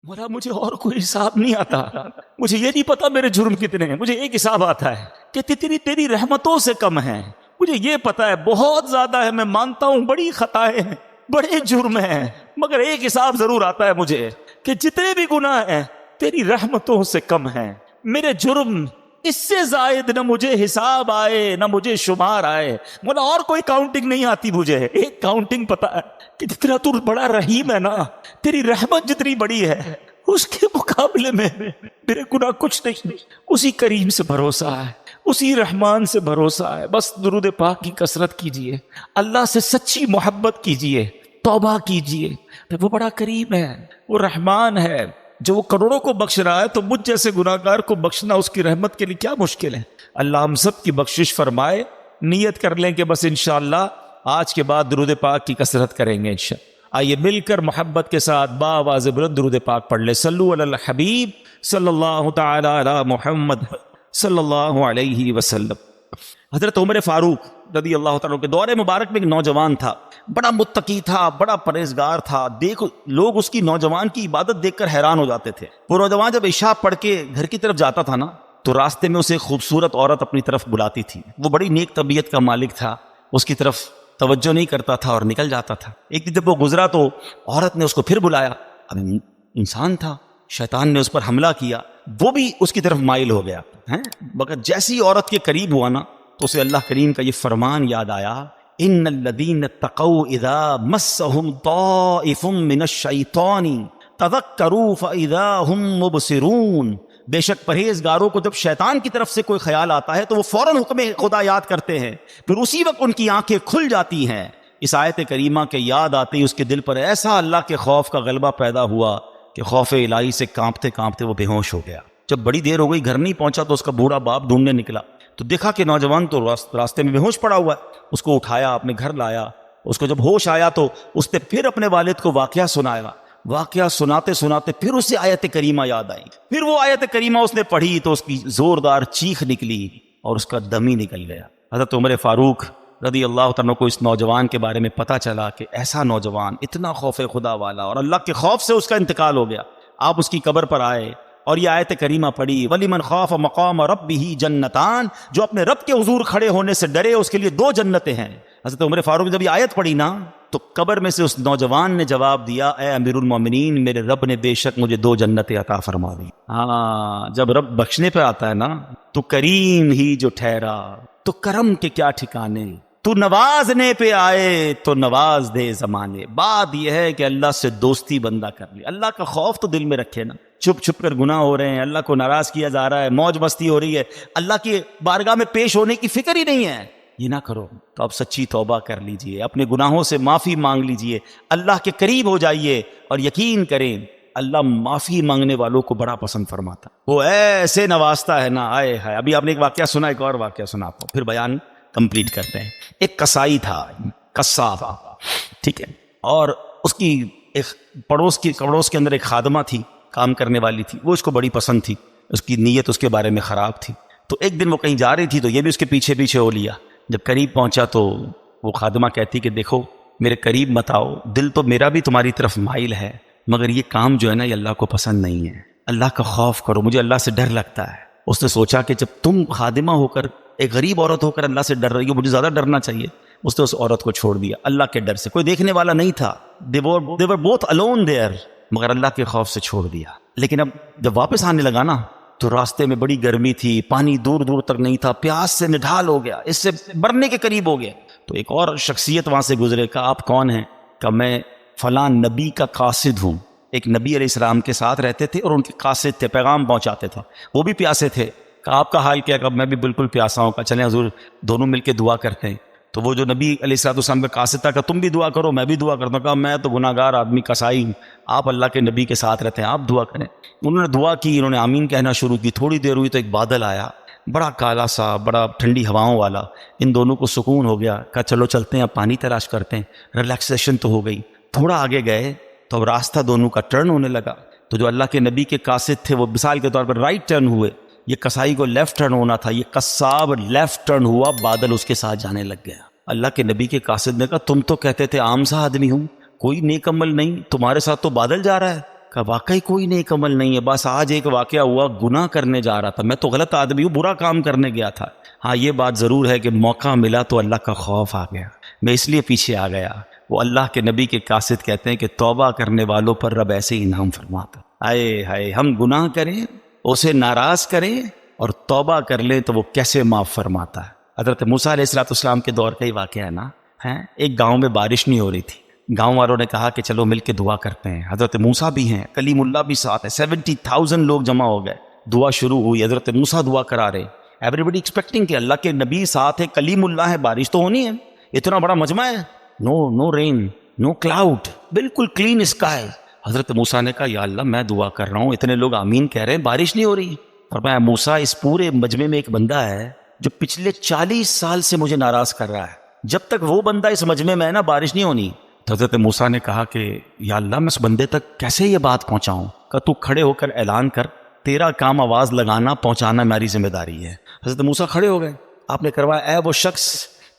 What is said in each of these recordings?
مولا مجھے اور کوئی حساب نہیں آتا، مجھے یہ نہیں پتا میرے جرم کتنے ہیں، مجھے ایک حساب آتا ہے کہ تیری رحمتوں سے کم ہیں، مجھے یہ پتا ہے بہت زیادہ ہے، میں مانتا ہوں بڑی خطائیں ہیں، بڑے جرم ہیں، مگر ایک حساب ضرور آتا ہے مجھے کہ جتنے بھی گناہ ہیں تیری رحمتوں سے کم ہیں، میرے جرم اس سے زائد نہ مجھے حساب آئے نہ مجھے شمار آئے۔ مولا اور کوئی کاؤنٹنگ نہیں آتی مجھے، ایک کاؤنٹنگ پتا ہے کہ جتنا تو بڑا رحیم ہے نا، تیری رحمت جتنی بڑی ہے اس کے مقابلے میں میرے گناہ کچھ نہیں۔ اسی کریم سے بھروسہ ہے، اسی رحمان سے بھروسہ ہے۔ بس درود پاک کی کثرت کیجئے، اللہ سے سچی محبت کیجئے، توبہ کیجئے، وہ بڑا کریم ہے، وہ رحمان ہے، جو وہ کروڑوں کو بخش رہا ہے تو مجھ جیسے گناہگار کو بخشنا اس کی رحمت کے لیے کیا مشکل ہے۔ اللہ ہم سب کی بخشش فرمائے۔ نیت کر لیں کہ بس انشاءاللہ آج کے بعد درود پاک کی کثرت کریں گے انشاءاللہ۔ آئیے مل کر محبت کے ساتھ بآواز بلند درود پاک پڑھ لیں۔ صلو علی الحبیب صلی اللہ تعالی علی محمد صلی اللہ علیہ وسلم۔ حضرت عمر فاروق رضی اللہ تعالیٰ کے دور مبارک میں ایک نوجوان تھا، بڑا متقی تھا، بڑا پرہیزگار تھا۔ دیکھو لوگ اس کی نوجوان کی عبادت دیکھ کر حیران ہو جاتے تھے۔ وہ نوجوان جب عشاء پڑھ کے گھر کی طرف جاتا تھا نا تو راستے میں اسے ایک خوبصورت عورت اپنی طرف بلاتی تھی۔ وہ بڑی نیک طبیعت کا مالک تھا، اس کی طرف توجہ نہیں کرتا تھا اور نکل جاتا تھا۔ ایک دن جب وہ گزرا تو عورت نے اس کو پھر بلایا۔ اب انسان تھا، شیطان نے اس پر حملہ کیا، وہ بھی اس کی طرف مائل ہو گیا ہیں، مگر جیسی عورت کے قریب ہوا نا تو اسے اللہ کریم کا یہ فرمان یاد آیا، ان الذین اتقوا اذا مسهم طائف من الشیطان تذکروا فاذا هم مبصرون۔ بے شک پرہیزگاروں کو جب شیطان کی طرف سے کوئی خیال آتا ہے تو وہ فوراً حکم خدا یاد کرتے ہیں، پھر اسی وقت ان کی آنکھیں کھل جاتی ہیں۔ اس آیت کریمہ کے یاد آتے ہی اس کے دل پر ایسا اللہ کے خوف کا غلبہ پیدا ہوا کہ خوف الہی سے کانپتے کانپتے وہ بے ہوش ہو گیا۔ جب بڑی دیر ہو گئی گھر نہیں پہنچا تو اس کا بوڑھا باپ ڈھونڈنے نکلا تو دیکھا کہ نوجوان تو راستے میں بے ہوش پڑا ہوا ہے۔ اس کو اٹھایا، اپنے گھر لایا۔ اس کو جب ہوش آیا تو اس نے پھر اپنے والد کو واقعہ سنایا۔ واقعہ سناتے سناتے پھر اسے آیت کریمہ یاد آئی۔ پھر وہ آیت کریمہ اس نے پڑھی تو اس کی زوردار چیخ نکلی اور اس کا دم ہی نکل گیا۔ حضرت عمر فاروق رضی اللہ تعالیٰ کو اس نوجوان کے بارے میں پتہ چلا کہ ایسا نوجوان اتنا خوف خدا والا، اور اللہ کے خوف سے اس کا انتقال ہو گیا۔ آپ اس کی قبر پر آئے اور یہ آیت کریمہ پڑھی، وَلِمَنْ خَافَ مَقَامَ رَبِّهِ جَنَّتَانِ، جو اپنے رب کے حضور کھڑے ہونے سے ڈرے اس کے لیے 2 جنتیں ہیں۔ حضرت عمر فاروق جب یہ آیت پڑھی نا تو قبر میں سے اس نوجوان نے جواب دیا، اے امیر المومنین، میرے رب نے بے شک مجھے 2 جنتیں عطا فرما دی۔ ہاں، جب رب بخشنے پہ آتا ہے نا تو کریم ہی جو ٹھہرا تو کرم کے کیا ٹھکانے، تو نوازنے پہ آئے تو نواز دے زمانے۔ بات یہ ہے کہ اللہ سے دوستی بندہ کر لے، اللہ کا خوف تو دل میں رکھے نا۔ چھپ چھپ کر گناہ ہو رہے ہیں، اللہ کو ناراض کیا جا رہا ہے، موج مستی ہو رہی ہے، اللہ کی بارگاہ میں پیش ہونے کی فکر ہی نہیں ہے، یہ نہ کرو۔ تو اب سچی توبہ کر لیجئے، اپنے گناہوں سے معافی مانگ لیجئے، اللہ کے قریب ہو جائیے، اور یقین کریں اللہ معافی مانگنے والوں کو بڑا پسند فرماتا، وہ ایسے نوازتا ہے نا، آئے ہائے۔ ابھی آپ نے ایک واقعہ سنا، ایک اور واقعہ سنا آپ کو، پھر بیان کمپلیٹ کرتے ہیں۔ ایک کسائی تھا، قصاب، ٹھیک ہے، اور اس کی ایک پڑوس کے اندر ایک خادمہ تھی، کام کرنے والی تھی، وہ اس کو بڑی پسند تھی، اس کی نیت اس کے بارے میں خراب تھی۔ تو ایک دن وہ کہیں جا رہی تھی تو یہ بھی اس کے پیچھے پیچھے ہو لیا۔ جب قریب پہنچا تو وہ خادمہ کہتی کہ دیکھو میرے قریب مت آؤ، دل تو میرا بھی تمہاری طرف مائل ہے، مگر یہ کام جو ہے نا یہ اللہ کو پسند نہیں ہے، اللہ کا خوف کرو، مجھے اللہ سے ڈر لگتا ہے۔ اس نے سوچا کہ جب تم خادمہ ہو کر، ایک غریب عورت ہو کر اللہ سے ڈر رہی ہو، مجھے زیادہ ڈرنا چاہیے۔ اس نے اس عورت کو چھوڑ دیا اللہ کے ڈر سے، کوئی دیکھنے والا نہیں تھا، they were both alone there، مگر اللہ کے خوف سے چھوڑ دیا۔ لیکن اب جب واپس آنے لگا نا تو راستے میں بڑی گرمی تھی، پانی دور دور تک نہیں تھا، پیاس سے نڈھال ہو گیا، اس سے مرنے کے قریب ہو گیا۔ تو ایک اور شخصیت وہاں سے گزرے، کہا آپ کون ہیں؟ کہ میں فلاں نبی کا قاصد ہوں۔ ایک نبی علیہ السلام کے ساتھ رہتے تھے اور ان کے قاصد تھے، پیغام پہنچاتے تھے، وہ بھی پیاسے تھے۔ کہا آپ کا حال کیا؟ کہ میں بھی بالکل پیاسا ہوں۔ کہا چلیں حضور دونوں مل کے دعا کرتے ہیں۔ تو وہ جو نبی علیہ السلام کا قاصد تھا کہ تم بھی دعا کرو، میں بھی دعا کرتا ہوں۔ کہا میں تو گناہ گار آدمی، کسائی، آپ اللہ کے نبی کے ساتھ رہتے ہیں، آپ دعا کریں۔ انہوں نے دعا کی، انہوں نے آمین کہنا شروع کی۔ تھوڑی دیر ہوئی تو ایک بادل آیا، بڑا کالا سا، بڑا ٹھنڈی ہواؤں والا۔ ان دونوں کو سکون ہو گیا، کہا چلو چلتے ہیں، اب پانی تلاش کرتے ہیں، ریلیکسیشن تو ہو گئی۔ تھوڑا آگے گئے تو اب راستہ دونوں کا ٹرن ہونے لگا۔ تو جو اللہ کے نبی کے قاصد تھے وہ مثال کے طور پر رائٹ ٹرن ہوئے، یہ کسائی کو لیفٹ ٹرن ہونا تھا، یہ قصاب لیفٹ ٹرن ہوا، بادل اس کے ساتھ جانے لگ گیا۔ اللہ کے نبی کے قاصد نے کہا تم تو کہتے تھے عام سا آدمی ہوں، کوئی نیک عمل نہیں، تمہارے ساتھ تو بادل جا رہا ہے۔ کہ واقعی کوئی نیک عمل نہیں ہے، بس آج ایک واقعہ ہوا، گناہ کرنے جا رہا تھا، میں تو غلط آدمی ہوں، برا کام کرنے گیا تھا، ہاں یہ بات ضرور ہے کہ موقع ملا تو اللہ کا خوف آ گیا، میں اس لیے پیچھے آ گیا۔ وہ اللہ کے نبی کے قاصد کہتے ہیں کہ توبہ کرنے والوں پر رب ایسے ہی انعام فرماتا۔ آئے ہائے، ہم گناہ کریں، اسے ناراض کریں اور توبہ کر لیں تو وہ کیسے معاف فرماتا ہے۔ حضرت موسیٰ علیہ السلام کے دور کا ہی واقعہ ہے نا، ایک گاؤں میں بارش نہیں ہو رہی تھی، گاؤں والوں نے کہا کہ چلو مل کے دعا کرتے ہیں، حضرت موسیٰ بھی ہیں، کلیم اللہ بھی ساتھ ہے، 70,000 لوگ جمع ہو گئے، دعا شروع ہوئی، حضرت موسیٰ دعا کرا رہے، ایوری بڈی ایکسپیکٹنگ کہ اللہ کے نبی ساتھ ہے، کلیم اللہ ہے، بارش تو ہونی ہے، اتنا بڑا مجمع ہے، نو رین، نو کلاؤڈ، بالکل کلین اسکائی۔ حضرت موسیٰ نے کہا یا اللہ میں دعا کر رہا ہوں، اتنے لوگ آمین کہہ رہے ہیں، بارش نہیں ہو رہی۔ فرمایا موسیٰ اس پورے مجمع میں ایک بندہ ہے جو پچھلے 40 سال سے مجھے ناراض کر رہا ہے، جب تک وہ بندہ اس مجمع میں ہے نا بارش نہیں ہونی۔ تو حضرت موسیٰ نے کہا کہ یا اللہ میں اس بندے تک کیسے یہ بات پہنچاؤں؟ کہ تو کھڑے ہو کر اعلان کر، تیرا کام آواز لگانا پہنچانا میری ذمہ داری ہے۔ حضرت موسیٰ کھڑے ہو گئے، آپ نے کروایا اے وہ شخص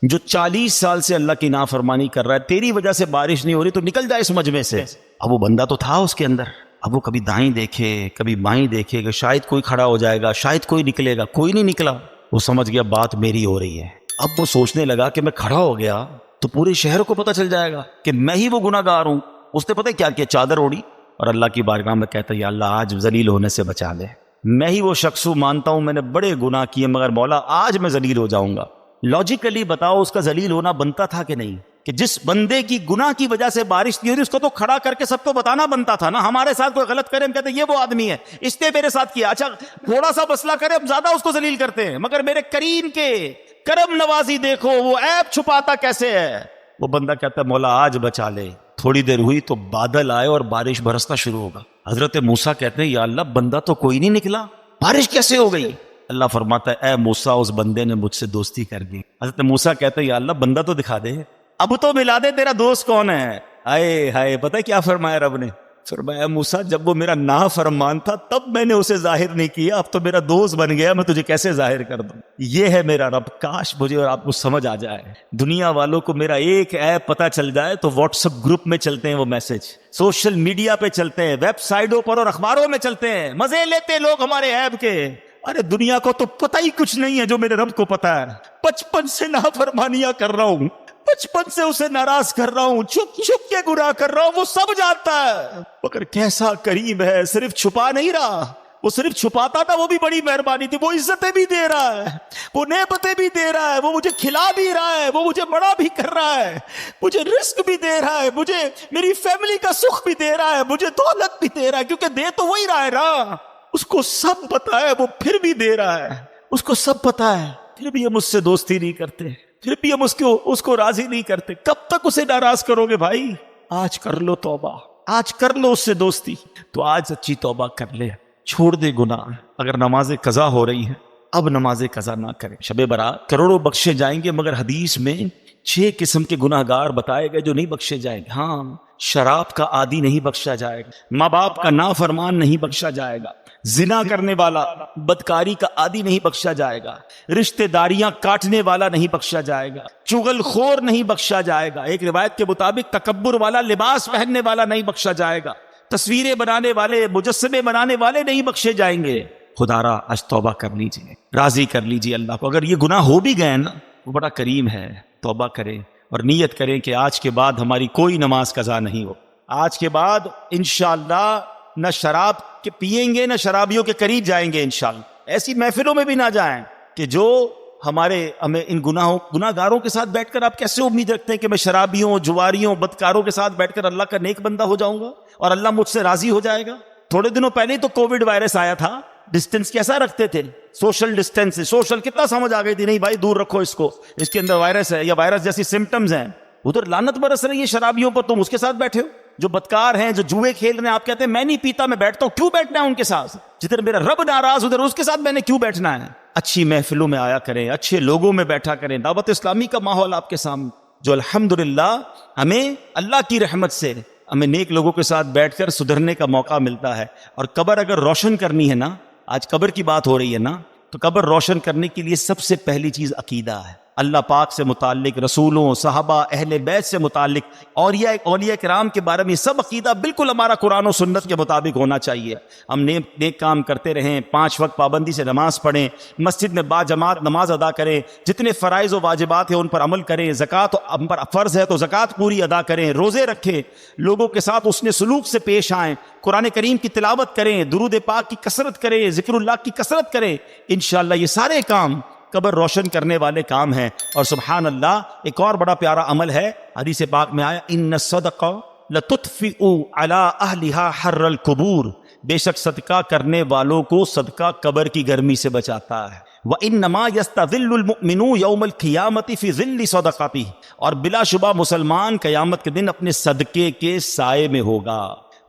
جو 40 سال سے اللہ کی نافرمانی کر رہا ہے، تیری وجہ سے بارش نہیں ہو رہی تو نکل جائے اس مجمع سے۔ اب وہ بندہ تو تھا اس کے اندر، اب وہ کبھی دائیں دیکھے کبھی بائیں دیکھے کہ شاید کوئی کھڑا ہو جائے گا، شاید کوئی نکلے گا، کوئی نہیں نکلا۔ وہ سمجھ گیا بات میری ہو رہی ہے، اب وہ سوچنے لگا کہ میں کھڑا ہو گیا تو پورے شہر کو پتہ چل جائے گا کہ میں ہی وہ گناہ گار ہوں۔ اس نے پتہ کیا کیا، چادر اوڑی اور اللہ کی بارگاہ میں کہتا یا اللہ آج ذلیل ہونے سے بچا لے، میں ہی وہ شخص ہوں، مانتا ہوں میں نے بڑے گناہ کیے مگر مولا آج میں ذلیل ہو جاؤں گا۔ لاجیکلی بتاؤ اس کا ذلیل ہونا بنتا تھا کہ نہیں؟ کہ جس بندے کی گناہ کی وجہ سے بارش نہیں ہو رہی اس کو تو کھڑا کر کے سب کو بتانا بنتا تھا نا۔ ہمارے ساتھ کوئی غلط کرے ہم کہتے ہیں یہ وہ آدمی ہے، اس نے میرے ساتھ کیا، اچھا تھوڑا سا مسئلہ کرے ہم زیادہ اس کو ذلیل کرتے ہیں، مگر میرے کریم کے کرم نوازی دیکھو وہ عیب چھپاتا کیسے ہے۔ وہ بندہ کہتا ہے مولا آج بچا لے۔ تھوڑی دیر ہوئی تو بادل آئے اور بارش برسنا شروع ہوگا۔ حضرت موسیٰ کہتے ہیں یا اللہ بندہ تو کوئی نہیں نکلا، بارش کیسے ہو گئی؟ اللہ فرماتا ہے اے موسیٰ اس بندے نے مجھ سے دوستی کر دی۔ حضرت موسیٰ کہتے ہیں یا اللہ بندہ تو دکھا دے، اب تو ملا دے تیرا دوست کون ہے۔ آئے ہائے، پتہ کیا فرمایا رب نے؟ فرمایا موسیٰ جب وہ میرا نافرمان تھا تب میں نے اسے ظاہر نہیں کیا، اب تو میرا دوست بن گیا، میں تجھے کیسے ظاہر کر دوں؟ یہ ہے میرا رب۔ کاش مجھے اور آپ کو سمجھ آ جائے، دنیا والوں کو میرا ایک ایپ پتہ چل جائے تو واٹس ایپ گروپ میں چلتے ہیں وہ میسج، سوشل میڈیا پہ چلتے ہیں، ویب سائٹوں پر اور اخباروں میں چلتے ہیں، مزے لیتے ہیں لوگ ہمارے ایپ کے۔ ارے دنیا کو تو پتہ ہی کچھ نہیں ہے جو میرے رب کو پتہ ہے۔ 55 سے نافرمانیاں کر رہا ہوں، 55 سے اسے ناراض کر رہا ہوں، چھپ چھپ کے گناہ کر رہا ہوں، وہ سب جانتا ہے، مگر کیسا کریم ہے، صرف چھپا نہیں رہا، وہ صرف چھپاتا تھا وہ بھی بڑی مہربانی تھی، وہ عزتیں بھی دے رہا ہے، وہ نعمتیں بھی دے رہا ہے، وہ مجھے کھلا بھی رہا ہے، وہ مجھے بڑا بھی کر رہا ہے، مجھے رزق بھی دے رہا ہے، مجھے میری فیملی کا سکھ بھی دے رہا ہے، مجھے دولت بھی دے رہا ہے، کیونکہ دے تو وہی رہا ہے نا۔ اس کو سب پتا ہے، وہ پھر بھی دے رہا ہے، اس کو سب پتا ہے، پھر بھی ہم اس سے دوستی نہیں کرتے، پھر بھی ہم اس کو راضی نہیں کرتے۔ کب تک اسے ناراض کرو گے بھائی؟ آج کر لو توبہ، آج کر لو اس سے دوستی، تو آج سچی توبہ کر لے، چھوڑ دے گناہ۔ اگر نماز قضا ہو رہی ہے اب نماز قضا نہ کریں۔ شب برات کروڑوں بخشے جائیں گے مگر حدیث میں 6 قسم کے گناہ گار بتائے گئے جو نہیں بخشے جائیں گے۔ ہاں، شراب کا عادی نہیں بخشا جائے گا، ماں باپ کا نافرمان نہیں بخشا جائے گا، زنا کرنے والا بدکاری کا عادی نہیں بخشا جائے گا، رشتہ داریاں کاٹنے والا نہیں بخشا جائے گا، چغل خور نہیں بخشا جائے گا، ایک روایت کے مطابق تکبر والا لباس پہننے والا نہیں بخشا جائے گا، تصویریں بنانے والے مجسمے بنانے والے نہیں بخشے جائیں گے۔ خدا را آج توبہ کر لیجئے، راضی کر لیجئے اللہ کو۔ اگر یہ گناہ ہو بھی گئے نا، وہ بڑا کریم ہے، توبہ کریں اور نیت کریں کہ آج کے بعد ہماری کوئی نماز قضا نہیں ہو، آج کے بعد انشاءاللہ نہ شراب کے پیئیں گے، نہ شرابیوں کے قریب جائیں گے انشاءاللہ۔ ایسی محفلوں میں بھی نہ جائیں کہ جو ہمیں ان گناہ گاروں کے ساتھ بیٹھ کر آپ کیسے امید رکھتے ہیں کہ میں شرابیوں، جواریوں، بدکاروں کے ساتھ بیٹھ کر اللہ کا نیک بندہ ہو جاؤں گا اور اللہ مجھ سے راضی ہو جائے گا؟ تھوڑے دنوں پہلے ہی تو کووڈ وائرس آیا تھا، ڈسٹینس کیسا رکھتے تھے؟ سوشل ڈسٹینس، سوشل کتنا سمجھ آ گئی تھی، نہیں بھائی دور رکھو اس کو، اس کے اندر وائرس ہے یا وائرس جیسی سمٹمز ہیں۔ ادھر لعنت برس رہی ہے شرابیوں پر، تم اس کے ساتھ بیٹھے ہو۔ جو بدکار ہیں، جو جوئے کھیل رہے ہیں، آپ کہتے ہیں میں نہیں پیتا میں بیٹھتا ہوں، کیوں بیٹھنا ہے ان کے ساتھ؟ جدھر میرا رب ناراض ادھر اس کے ساتھ میں نے کیوں بیٹھنا ہے؟ اچھی محفلوں میں آیا کریں، اچھے لوگوں میں بیٹھا کریں، دعوت اسلامی کا ماحول آپ کے سامنے، جو الحمدللہ ہمیں اللہ کی رحمت سے ہمیں نیک لوگوں کے ساتھ بیٹھ کر سدھرنے کا موقع ملتا ہے۔ اور قبر اگر روشن کرنی ہے نا، آج قبر کی بات ہو رہی ہے نا، تو قبر روشن کرنے کے لیے سب سے پہلی چیز عقیدہ ہے۔ اللہ پاک سے متعلق، رسولوں، صحابہ، اہل بیت سے متعلق، اولیاء کرام کے بارے میں سب عقیدہ بالکل ہمارا قرآن و سنت کے مطابق ہونا چاہیے. ہم نیک کام کرتے رہیں، 5 وقت پابندی سے نماز پڑھیں، مسجد میں با جماعت نماز ادا کریں، جتنے فرائض و واجبات ہیں ان پر عمل کریں، زکوٰۃ ہم پر فرض ہے تو زکوٰۃ پوری ادا کریں، روزے رکھیں، لوگوں کے ساتھ حسن سلوک سے پیش آئیں، قرآن کریم کی تلاوت کریں، درود پاک کی کثرت کریں، ذکر اللہ کی کثرت کریں. انشاءاللہ یہ سارے کام قبر روشن کرنے والے کام ہیں. اور سبحان اللہ ایک اور بڑا پیارا عمل ہے، حدیث پاک میں آیا ان الصدقہ لتطفئ علی اہلھا حر القبور، بے شک صدقہ کرنے والوں کو صدقہ قبر کی گرمی سے بچاتا ہے. وانما یستظل المؤمن یوم القیامۃ فی ظل صدقتہ، اور بلا شبہ مسلمان قیامت کے دن اپنے صدقے کے سائے میں ہوگا.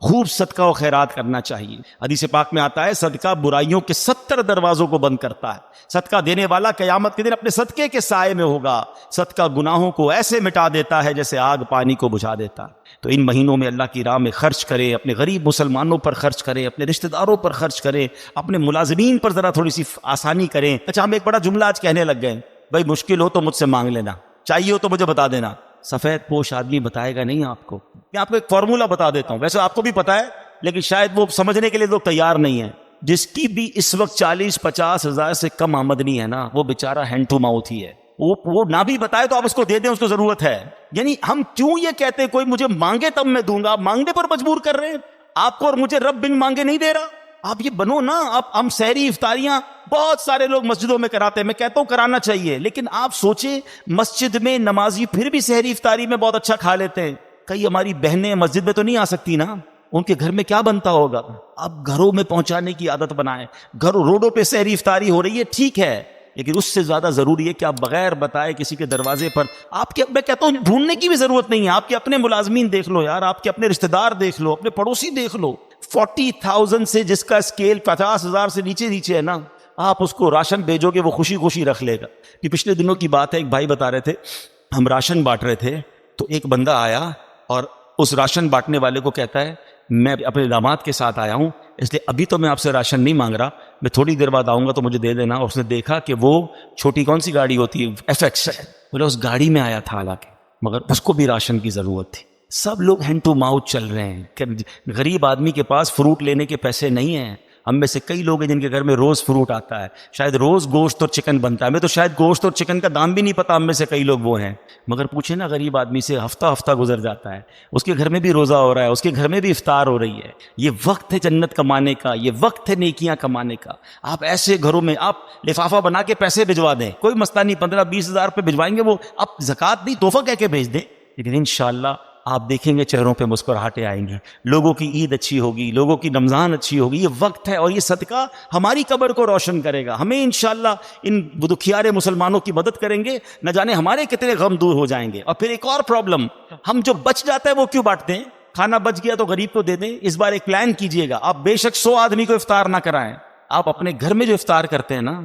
خوب صدقہ و خیرات کرنا چاہیے. حدیث پاک میں آتا ہے صدقہ برائیوں کے 70 دروازوں کو بند کرتا ہے. صدقہ دینے والا قیامت کے دن اپنے صدقے کے سائے میں ہوگا. صدقہ گناہوں کو ایسے مٹا دیتا ہے جیسے آگ پانی کو بجھا دیتا ہے. تو ان مہینوں میں اللہ کی راہ میں خرچ کریں، اپنے غریب مسلمانوں پر خرچ کریں، اپنے رشتہ داروں پر خرچ کریں، اپنے ملازمین پر ذرا تھوڑی سی آسانی کریں. اچھا ہم ایک بڑا جملہ آج کہنے لگ گئے، بھائی مشکل ہو تو مجھ سے مانگ لینا، چاہیے ہو تو مجھے بتا دینا. سفید پوش آدمی بتائے گا نہیں آپ کو. میں آپ کو ایک فارمولہ بتا دیتا ہوں، ویسے آپ کو بھی پتا ہے لیکن شاید وہ سمجھنے کے لیے لوگ تیار نہیں ہیں. جس کی بھی اس وقت 40-50 ہزار سے کم آمدنی ہے نا، وہ بیچارہ ہینڈ ٹو ماؤتھ ہی ہے. وہ نہ بھی بتائے تو آپ اس کو دے دیں، اس کو ضرورت ہے. یعنی ہم کیوں یہ کہتے ہیں کوئی مجھے مانگے تب میں دوں گا، آپ مانگنے پر مجبور کر رہے ہیں. آپ کو اور مجھے رب بن مانگے نہیں دے رہا. آپ یہ بنو نا. ہم سحری افطاریاں بہت سارے لوگ مسجدوں میں کراتے ہیں، میں کہتا ہوں کرانا چاہیے، لیکن آپ سوچیں مسجد میں نمازی پھر بھی سحری افطاری میں بہت اچھا کھا لیتے ہیں. کئی ہماری بہنیں مسجد میں تو نہیں آ سکتی نا، ان کے گھر میں کیا بنتا ہوگا. اب گھروں میں پہنچانے کی عادت بنائیں. گھروں روڈوں پہ سحری افطاری ہو رہی ہے ٹھیک ہے، لیکن اس سے زیادہ ضروری ہے کہ آپ بغیر بتائے کسی کے دروازے پر آپ کے، میں کہتا ہوں ڈھونڈنے کی بھی ضرورت نہیں ہے. آپ کے اپنے ملازمین دیکھ لو یار، آپ کے اپنے رشتہ دار دیکھ لو، اپنے پڑوسی دیکھ لو. 40,000 سے جس کا اسکیل 50,000 سے نیچے ہے نا، آپ اس کو راشن بھیجو گے وہ خوشی خوشی رکھ لے گا. یہ پچھلے دنوں کی بات ہے، ایک بھائی بتا رہے تھے ہم راشن بانٹ رہے تھے تو ایک بندہ آیا اور اس راشن بانٹنے والے کو کہتا ہے میں اپنے داماد کے ساتھ آیا ہوں اس لیے ابھی تو میں آپ سے راشن نہیں مانگ رہا، میں تھوڑی دیر بعد آؤں گا تو مجھے دے دینا. اور اس نے دیکھا کہ وہ چھوٹی کون سی گاڑی ہوتی ہے FX، بولے اس گاڑی میں آیا تھا حالانکہ، مگر اس کو بھی راشن کی ضرورت تھی. سب لوگ ہینڈ ٹو ماؤتھ چل رہے ہیں کہ غریب آدمی کے پاس فروٹ لینے کے پیسے نہیں ہیں. ہم میں سے کئی لوگ ہیں جن کے گھر میں روز فروٹ آتا ہے، شاید روز گوشت اور چکن بنتا ہے. ہمیں تو شاید گوشت اور چکن کا دام بھی نہیں پتا، ہم میں سے کئی لوگ وہ ہیں. مگر پوچھیں نا غریب آدمی سے، ہفتہ گزر جاتا ہے، اس کے گھر میں بھی روزہ ہو رہا ہے، اس کے گھر میں بھی افطار ہو رہی ہے. یہ وقت ہے جنت کمانے کا، یہ وقت ہے نیکیاں کمانے کا. آپ ایسے گھروں میں آپ لفافہ بنا کے پیسے بھجوا دیں، کوئی مسئلہ نہیں، 15-20 ہزار پہ بھجوائیں گے وہ، آپ زکوٰۃ نہیں تحفہ کہہ کے بھیج دیں، لیکن انشاءاللہ آپ دیکھیں گے چہروں پہ مسکراہٹیں آئیں گی. لوگوں کی عید اچھی ہوگی، لوگوں کی رمضان اچھی ہوگی. یہ وقت ہے اور یہ صدقہ ہماری قبر کو روشن کرے گا. ہمیں انشاءاللہ ان دکھیارے مسلمانوں کی مدد کریں گے، نہ جانے ہمارے کتنے غم دور ہو جائیں گے. اور پھر ایک اور پرابلم، ہم جو بچ جاتا ہے وہ کیوں بانٹتے ہیں؟ کھانا بچ گیا تو غریب کو دے دیں. اس بار ایک پلان کیجئے گا، آپ بے شک 100 آدمی کو افطار نہ کرائیں. آپ اپنے گھر میں جو افطار کرتے ہیں نا،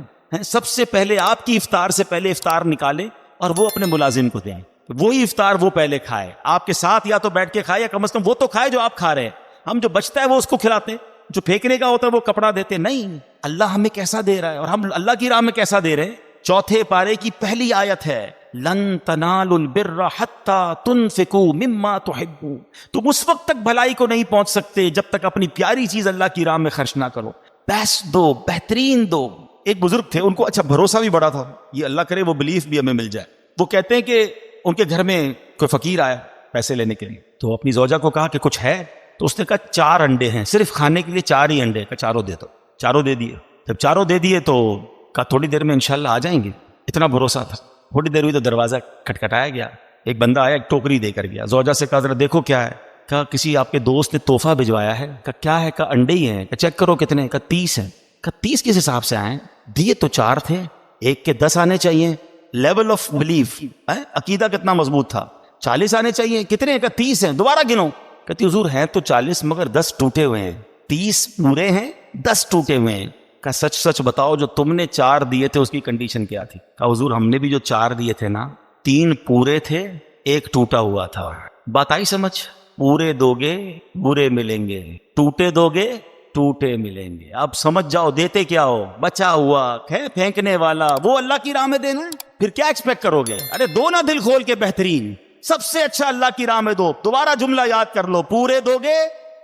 سب سے پہلے آپ کی افطار سے پہلے افطار نکالیں اور وہ اپنے ملازم کو دیں. وہی افطار وہ پہلے کھائے، آپ کے ساتھ یا تو بیٹھ کے کھائے یا کم از کم وہ تو کھائے جو آپ کھا رہے ہیں. ہم جو بچتا ہے وہ اس کو کھلاتے ہیں، جو پھینکنے کا ہوتا ہے وہ کپڑا دیتے. نہیں، اللہ ہمیں کیسا دے رہا ہے اور ہم اللہ کی راہ میں کیسا دے رہے ہیں. 4 پارے کی پہلی آیت ہے لن تنالوا البر حتی تنفقوا مما تحبون. تم اس وقت تک بھلائی کو نہیں پہنچ سکتے جب تک اپنی پیاری چیز اللہ کی راہ میں خرچ نہ کرو. بیسٹ دو، بہترین دو. ایک بزرگ تھے، ان کو اچھا بھروسہ بھی بڑا تھا، یہ اللہ کرے وہ بلیف بھی ہمیں مل جائے. وہ کہتے ہیں کہ ان کے گھر میں کوئی فقیر آیا پیسے لینے کے لیے، تو اپنی زوجہ کو کہا کہ کچھ ہے، تو اس نے کہا 4 انڈے ہیں صرف کھانے کے لیے، 4 ہی انڈے، کہ چاروں دے دو. 4 دے دیے. جب 4 دے دیے تو کہا تھوڑی دیر میں انشاءاللہ آ جائیں گے. اتنا بھروسہ تھا. تھوڑی دیر ہوئی تو دروازہ کھٹکھٹایا گیا. ایک بندہ آیا، ایک ٹوکری دے کر گیا. زوجہ سے کہا ذرا دیکھو کیا ہے. کہا کسی آپ کے دوست نے تحفہ بھجوایا ہے. کہا کیا ہے؟ کہا انڈے ہی ہیں. کہ چیک کرو کتنے. کہا 30 ہیں. کہا 30 کس حساب سے آئے؟ دیے تو 4 تھے، ایک کے 10 آنے چاہیے. لیول آف بلیف، عقیدہ کتنا مضبوط تھا. 40 آنے چاہیے، کتنے؟ کہ 30 ہیں. دوبارہ گنو. کہتی حضور ہیں تو 40 مگر 10 ٹوٹے ہوئے ہیں. 30 پورے ہیں، 10 ٹوٹے ہوئے ہیں. کہا سچ سچ بتاؤ جو تم نے 4 دیے تھے اس کی کنڈیشن کیا تھی؟ کہا حضور ہم نے بھی جو 4 دیے تھے نا، 3 پورے تھے، 1 ٹوٹا ہوا تھا. بات آئی سمجھ؟ پورے دو گے برے ملیں گے، ٹوٹے دو گے ٹوٹے ملیں گے. اب سمجھ جاؤ دیتے کیا ہو. بچا ہوا ہے پھینکنے والا، وہ اللہ کی راہ میں دینا ہے. پھر کیا ایکسپیکٹ کرو گے؟ ارے دو نا دل کھول کے بہترین، سب سے اچھا اللہ کی راہ میں دو. دوبارہ جملہ یاد کر لو، پورے دو گے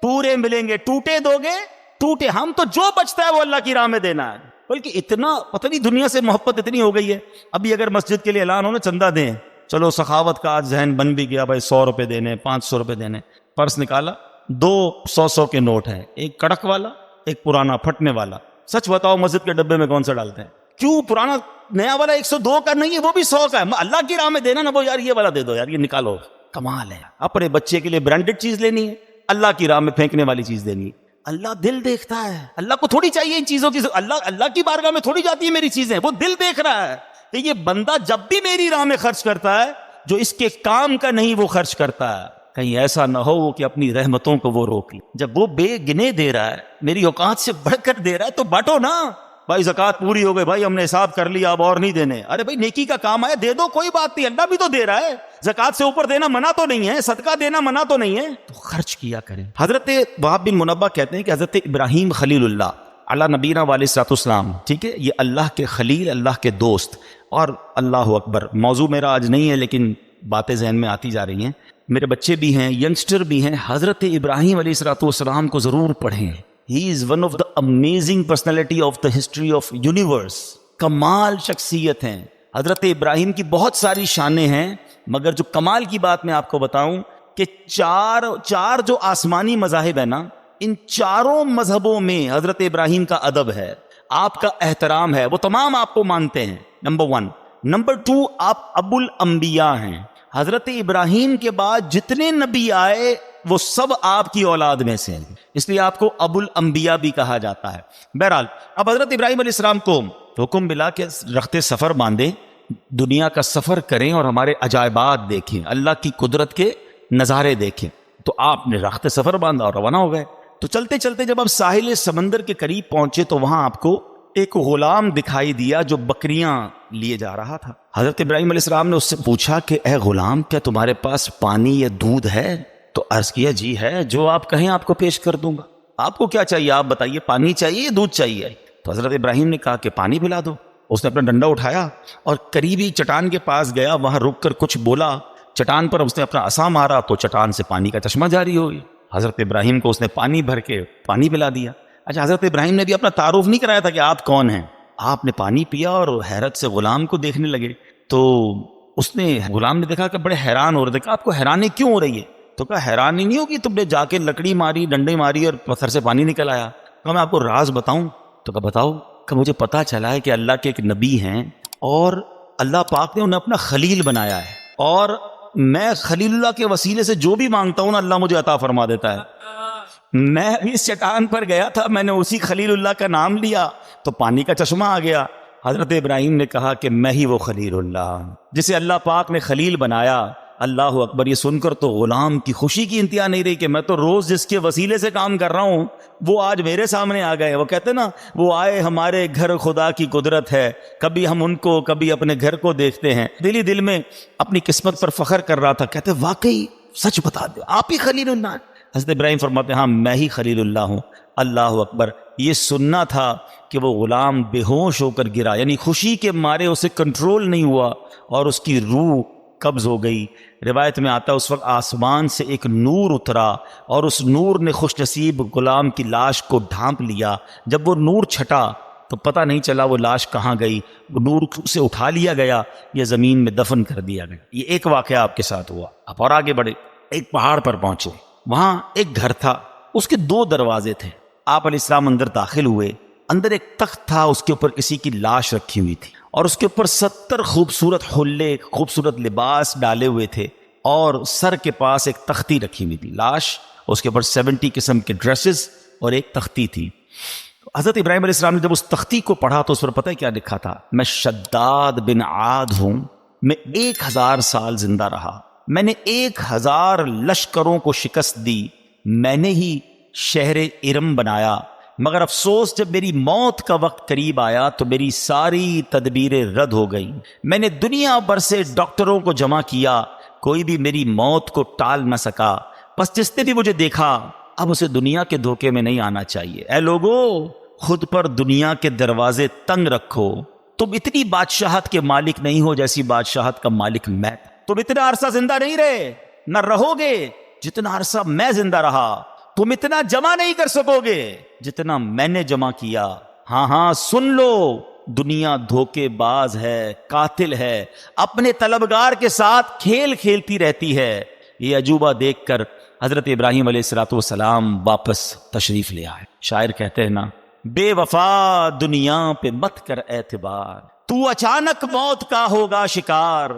پورے ملیں گے، ٹوٹے دو گے ٹوٹے. ہم تو جو بچتا ہے وہ اللہ کی راہ میں دینا ہے. بلکہ اتنا پتہ نہیں دنیا سے محبت اتنی ہو گئی ہے. ابھی اگر مسجد کے لیے اعلان ہو نا چندہ دیں، چلو سخاوت کا آج ذہن بن بھی گیا بھائی 100 روپے دینے 500 روپے دینے. پرس نکالا، 2 100 کے نوٹ ہیں، ایک کڑک والا ایک پرانا پھٹنے والا. سچ بتاؤ مسجد کے ڈبے میں کون سا ڈالتے ہیں؟ کیوں؟ پرانا نیا والا 102 کا نہیں ہے، وہ بھی 100 کا ہے. اللہ کی راہ میں دینا نا، وہ یار یہ والا دے دو یار، یہ نکالو. کمال ہے. اپنے بچے کے لیے برانڈڈ چیز لینی ہے، اللہ کی راہ میں پھینکنے والی چیز دینی ہے. اللہ دل دیکھتا ہے. اللہ کو تھوڑی چاہیے ان چیزوں کی، اللہ کی بارگاہ میں تھوڑی جاتی ہے میری چیزیں. وہ دل دیکھ رہا ہے کہ یہ بندہ جب بھی میری راہ میں خرچ کرتا ہے جو اس کے کام کا نہیں وہ خرچ کرتا ہے. کہیں ایسا نہ ہو کہ اپنی رحمتوں کو وہ روک لے. جب وہ بے گنے دے رہا ہے، میری اوقات سے بڑھ کر دے رہا ہے، تو بانٹو نا. بھائی زکوٰۃ پوری ہو گئی، بھائی ہم نے حساب کر لیا اب اور نہیں دینے. ارے بھائی نیکی کا کام آیا دے دو، کوئی بات نہیں، اللہ بھی تو دے رہا ہے. زکوٰۃ سے اوپر دینا منع تو نہیں ہے، صدقہ دینا منع تو نہیں ہے، تو خرچ کیا کریں. حضرت وہاب بن منبہ کہتے ہیں کہ حضرت ابراہیم خلیل اللہ علی نبینا علیہ الصلوۃ والسلام، ٹھیک ہے، یہ اللہ کے خلیل، اللہ کے دوست. اور اللہ اکبر، موضوع میرا آج نہیں ہے لیکن باتیں ذہن میں آتی جا رہی ہیں. میرے بچے بھی ہیں، ینگسٹر بھی ہیں، حضرت ابراہیم علیہ الصلوۃ والسلام کو ضرور پڑھیں. He is one of the amazing personality of the history of universe. کمال شخصیت ہیں. حضرت ابراہیم کی بہت ساری شانیں ہیں، مگر جو کمال کی بات میں آپ کو بتاؤں کہ چار جو آسمانی مذاہب ہیں نا، ان چاروں مذہبوں میں حضرت ابراہیم کا ادب ہے، آپ کا احترام ہے، وہ تمام آپ کو مانتے ہیں. نمبر 1. نمبر 2، آپ ابو الانبیاء ہیں. حضرت ابراہیم کے بعد جتنے نبی آئے وہ سب آپ کی اولاد میں سے ہیں، اس لیے آپ کو ابو الانبیاء بھی کہا جاتا ہے. بہرحال اب حضرت ابراہیم علیہ السلام کو حکم ملا کہ رخت سفر باندھیں، دنیا کا سفر کریں اور ہمارے عجائبات دیکھیں، اللہ کی قدرت کے نظارے دیکھیں. تو آپ نے رخت سفر باندھا اور روانہ ہو گئے. تو چلتے چلتے جب آپ ساحل سمندر کے قریب پہنچے تو وہاں آپ کو ایک غلام دکھائی دیا جو بکریاں لیے جا رہا تھا. حضرت ابراہیم علیہ السلام نے اس سے پوچھا کہ اے غلام، کیا تمہارے پاس پانی یا دودھ ہے؟ تو عرض کیا جی ہے، جو آپ کہیں آپ کو پیش کر دوں گا. آپ کو کیا چاہیے آپ بتائیے، پانی چاہیے یا دودھ چاہیے؟ تو حضرت ابراہیم نے کہا کہ پانی پلا دو. اس نے اپنا ڈنڈا اٹھایا اور قریبی چٹان کے پاس گیا، وہاں رک کر کچھ بولا. چٹان پر اس نے اپنا عصا مارا تو چٹان سے پانی کا چشمہ جاری ہو گیا. حضرت ابراہیم کو اس نے پانی بھر کے پانی پلا دیا. اچھا، حضرت ابراہیم نے بھی اپنا تعارف نہیں کرایا تھا کہ آپ کون ہیں. آپ نے پانی پیا اور حیرت سے غلام کو دیکھنے لگے. تو اس نے غلام نے دیکھا کہ بڑے حیران ہو رہے تھے. کہا آپ کو حیرانی کیوں ہو رہی ہے؟ تو کہا حیرانی نہیں ہوگی، تم نے جا کے لکڑی ماری، ڈنڈے ماری اور پتھر سے پانی نکل آیا. کہا میں آپ کو راز بتاؤں؟ تو کہا بتاؤ. کہ مجھے پتا چلا ہے کہ اللہ کے ایک نبی ہیں اور اللہ پاک نے انہیں اپنا خلیل بنایا ہے، اور میں خلیل اللہ کے وسیلے سے جو بھی مانگتا ہوں نا اللہ مجھے عطا فرما دیتا ہے. میں اس چٹان پر گیا تھا، میں نے اسی خلیل اللہ کا نام لیا تو پانی کا چشمہ آ گیا. حضرت ابراہیم نے کہا کہ میں ہی وہ خلیل اللہ جسے اللہ پاک نے خلیل بنایا. اللہ اکبر. یہ سن کر تو غلام کی خوشی کی انتہا نہیں رہی کہ میں تو روز جس کے وسیلے سے کام کر رہا ہوں وہ آج میرے سامنے آ گئے. وہ کہتے نا، وہ آئے ہمارے گھر خدا کی قدرت ہے، کبھی ہم ان کو کبھی اپنے گھر کو دیکھتے ہیں. دل ہی دل میں اپنی قسمت پر فخر کر رہا تھا. کہتے واقعی سچ بتا دو آپ ہی خلیل اللہ؟ حضرت ابراہیم فرماتے ہیں ہاں میں ہی خلیل اللہ ہوں. اللہ اکبر. یہ سننا تھا کہ وہ غلام بے ہوش ہو کر گرا، یعنی خوشی کے مارے اسے کنٹرول نہیں ہوا اور اس کی روح قبض ہو گئی. روایت میں آتا ہے اس وقت آسمان سے ایک نور اترا اور اس نور نے خوش نصیب غلام کی لاش کو ڈھانپ لیا. جب وہ نور چھٹا تو پتہ نہیں چلا وہ لاش کہاں گئی. وہ نور سے اٹھا لیا گیا یا زمین میں دفن کر دیا گیا. یہ ایک واقعہ آپ کے ساتھ ہوا. آپ اور آگے بڑھے، ایک پہاڑ پر پہنچے، وہاں ایک گھر تھا، اس کے 2 دروازے تھے. آپ علیہ السلام اندر داخل ہوئے. اندر ایک تخت تھا، اس کے اوپر کسی کی لاش رکھی ہوئی تھی اور اس کے اوپر 70 خوبصورت حلے، خوبصورت لباس ڈالے ہوئے تھے اور سر کے پاس ایک تختی رکھی ہوئی تھی. لاش، اس کے اوپر 70 قسم کے ڈریسز اور ایک تختی تھی. حضرت ابراہیم علیہ السلام نے جب اس تختی کو پڑھا تو اس پر پتہ ہے کیا لکھا تھا؟ میں شداد بن عاد ہوں، میں 1000 سال زندہ رہا، میں نے 1000 لشکروں کو شکست دی، میں نے ہی شہر ارم بنایا، مگر افسوس جب میری موت کا وقت قریب آیا تو میری ساری تدبیریں رد ہو گئیں. میں نے دنیا بھر سے ڈاکٹروں کو جمع کیا، کوئی بھی میری موت کو ٹال نہ سکا. بس جس نے بھی مجھے دیکھا اب اسے دنیا کے دھوکے میں نہیں آنا چاہیے. اے لوگو، خود پر دنیا کے دروازے تنگ رکھو تم اتنی بادشاہت کے مالک نہیں ہو جیسی بادشاہت کا مالک میں. تم اتنا عرصہ زندہ نہیں رہے، نہ رہو گے جتنا عرصہ میں زندہ رہا. تم اتنا جمع نہیں کر سکو گے جتنا میں نے جمع کیا. ہاں سن لو، دنیا دھوکے باز ہے، قاتل ہے، اپنے طلبگار کے ساتھ کھیل کھیلتی رہتی ہے. یہ عجوبہ دیکھ کر حضرت ابراہیم علیہ الصلوۃ والسلام واپس تشریف لے آئے. شاعر کہتے ہیں نا، بے وفا دنیا پہ مت کر اعتبار، تو اچانک موت کا ہوگا شکار.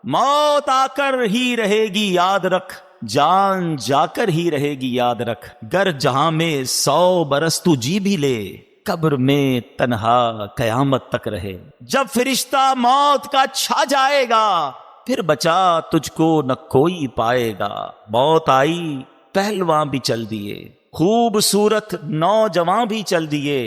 موت آ کر ہی رہے گی یاد رکھ، جان جا کر ہی رہے گی یاد رکھ. گر جہاں میں 100 برس تو جی بھی لے، قبر میں تنہا قیامت تک رہے. جب فرشتہ موت کا چھا جائے گا، پھر بچا تجھ کو نہ کوئی پائے گا. موت آئی پہلواں بھی چل دیے، خوبصورت نوجوان بھی چل دیے.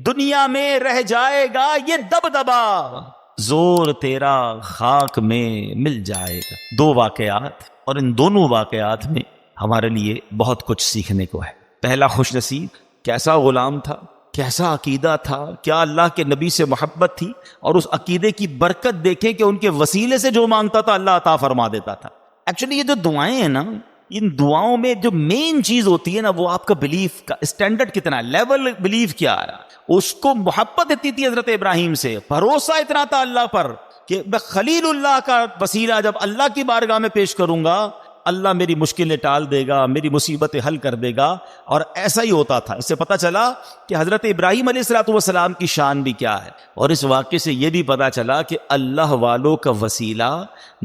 دنیا میں رہ جائے گا یہ دبدبا، زور تیرا خاک میں مل جائے گا. 2 واقعات، اور ان دونوں واقعات میں ہمارے لیے بہت کچھ سیکھنے کو ہے. پہلا، خوش نصیب کیسا غلام تھا، کیسا عقیدہ تھا، کیا اللہ کے نبی سے محبت تھی، اور اس عقیدے کی برکت دیکھیں کہ ان کے وسیلے سے جو مانگتا تھا اللہ عطا فرما دیتا تھا. ایکچولی یہ جو دعائیں ہیں نا، ان دعاؤں میں جو مین چیز ہوتی ہے نا، وہ آپ کا بلیف کا اسٹینڈرڈ کتنا ہے، لیول بلیف کیا ہے. اس کو محبت اتنی تھی حضرت ابراہیم سے، بھروسہ اتنا تھا اللہ پر کہ میں خلیل اللہ کا وسیلہ جب اللہ کی بارگاہ میں پیش کروں گا، اللہ میری مشکلیں ٹال دے گا، میری مصیبتیں حل کر دے گا. اور ایسا ہی ہوتا تھا. اس سے پتہ چلا کہ حضرت ابراہیم علیہ الصلوۃ والسلام کی شان بھی کیا ہے. اور اس واقعے سے یہ بھی پتہ چلا کہ اللہ والوں کا وسیلہ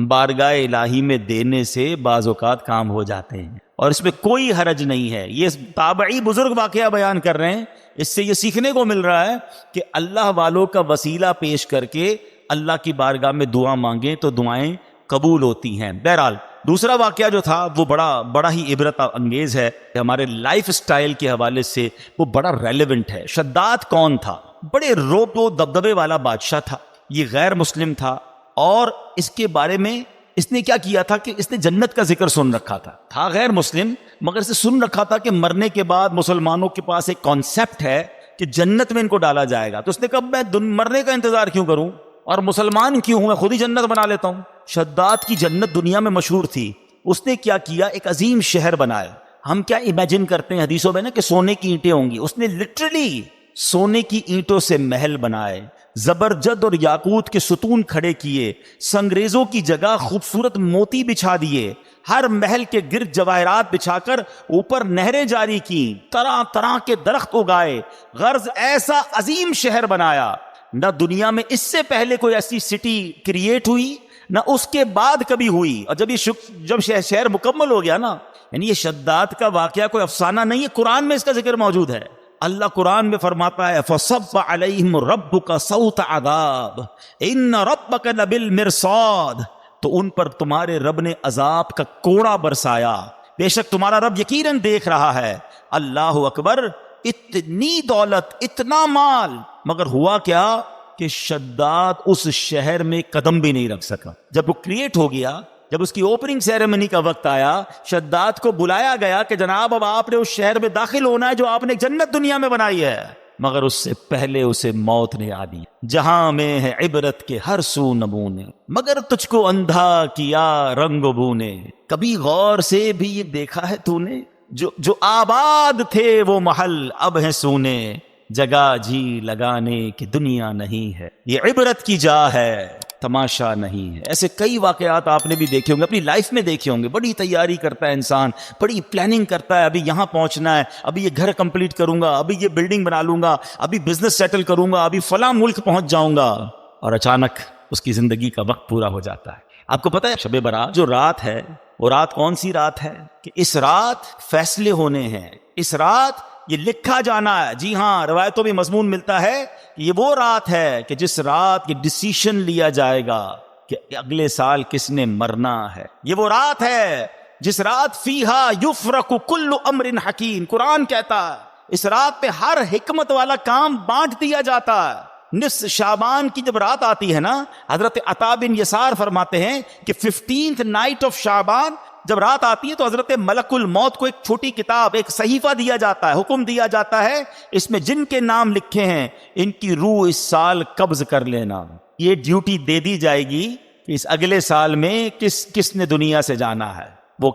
بارگاہ الہی میں دینے سے بعض اوقات کام ہو جاتے ہیں، اور اس میں کوئی حرج نہیں ہے. یہ تابعی بزرگ واقعہ بیان کر رہے ہیں. اس سے یہ سیکھنے کو مل رہا ہے کہ اللہ والوں کا وسیلہ پیش کر کے اللہ کی بارگاہ میں دعا مانگیں تو دعائیں قبول ہوتی ہیں. بہرحال دوسرا واقعہ جو تھا وہ بڑا ہی عبرت انگیز ہے، ہمارے لائف سٹائل کے حوالے سے وہ بڑا ریلیونٹ ہے. شداد کون تھا؟ بڑے روب و دبدبے والا بادشاہ تھا. یہ غیر مسلم تھا، اور اس کے بارے میں اس نے کیا کیا تھا کہ اس نے جنت کا ذکر سن رکھا تھا غیر مسلم، مگر اسے سن رکھا تھا کہ مرنے کے بعد مسلمانوں کے پاس ایک کانسیپٹ ہے کہ جنت میں ان کو ڈالا جائے گا. تو اس نے کہا میں مرنے کا انتظار کیوں کروں اور مسلمان کیوں ہوں، میں خود ہی جنت بنا لیتا ہوں. شداد کی جنت دنیا میں مشہور تھی. اس نے کیا کیا، ایک عظیم شہر بنایا. ہم کیا امیجن کرتے ہیں حدیثوں میں نا کہ سونے کی اینٹیں ہوں گی، اس نے لٹرلی سونے کی اینٹوں سے محل بنائے، زبرجد اور یاقوت کے ستون کھڑے کیے، سنگریزوں کی جگہ خوبصورت موتی بچھا دیے، ہر محل کے گرد جواہرات بچھا کر اوپر نہریں جاری کی، طرح طرح کے درخت اگائے. غرض ایسا عظیم شہر بنایا. نہ دنیا میں اس سے پہلے کوئی ایسی سٹی کریٹ ہوئی، نہ اس کے بعد کبھی ہوئی. اور جب شہر مکمل ہو گیا نا، یعنی یہ شداد کا واقعہ کوئی افسانہ نہیں ہے، قرآن میں اس کا ذکر موجود ہے. اللہ قرآن میں فرماتا ہے فَصَبَّ عَلَيْهِمْ رَبُّكَ صَوْتَ عَذَابٍ إِنَّ رَبَّكَ لَبِالْمِرْصَادِ. تو ان پر تمہارے رب نے عذاب کا کوڑا برسایا، بے شک تمہارا رب یقیناً دیکھ رہا ہے. اللہ اکبر. اتنی دولت، اتنا مال، مگر ہوا کیا کہ شداد اس شہر میں قدم بھی نہیں رکھ سکا. جب وہ کریٹ ہو گیا، جب اس کی اوپننگ سیریمنی کا وقت آیا، شداد کو بلایا گیا کہ جناب اب آپ نے اس شہر میں داخل ہونا ہے جو آپ نے جنت دنیا میں بنائی ہے. مگر اس سے پہلے اسے موت نے آ دی. جہاں میں ہے عبرت کے ہر سو نمونے، مگر تجھ کو اندھا کیا رنگ و بو نے. کبھی غور سے بھی یہ دیکھا ہے تو نے، جو آباد تھے وہ محل اب ہیں سونے، جگہ جی لگانے کی دنیا نہیں ہے. یہ عبرت کی جا ہے، تماشا نہیں ہے. ایسے کئی واقعات آپ نے بھی دیکھے ہوں گے، اپنی لائف میں دیکھے ہوں گے. بڑی تیاری کرتا ہے انسان، بڑی پلاننگ کرتا ہے، ابھی یہاں پہنچنا ہے، ابھی یہ گھر کمپلیٹ کروں گا، ابھی یہ بلڈنگ بنا لوں گا، ابھی بزنس سیٹل کروں گا، ابھی فلاں ملک پہنچ جاؤں گا، اور اچانک اس کی زندگی کا وقت پورا ہو جاتا ہے. آپ کو پتہ ہے شب برات جو رات ہے، وہ رات کون سی رات ہے کہ اس رات فیصلے ہونے ہیں. اس رات یہ لکھا جانا ہے. جی ہاں، روایتوں میں مضمون ملتا ہے کہ یہ وہ رات ہے کہ جس رات یہ ڈیسیشن لیا جائے گا کہ اگلے سال کس نے مرنا ہے. یہ وہ رات ہے جس رات فیہا یفرق کل امر حکیم. قرآن کہتا ہے اس رات پہ ہر حکمت والا کام بانٹ دیا جاتا ہے. نصف شعبان کی جب رات آتی ہے نا، حضرت عطا بن یسار فرماتے ہیں کہ 15th نائٹ آف شعبان جب رات آتی ہے تو حضرت ملک الموت کو ایک چھوٹی کتاب، ایک صحیفہ دیا جاتا ہے، حکم دیا جاتا ہے اس میں جن کے نام لکھے ہیں ان کی روح اس سال قبض کر لینا. یہ ڈیوٹی دے دی جائے گی کہ اس اگلے سال میں کس نے دنیا سے جانا ہے. وہ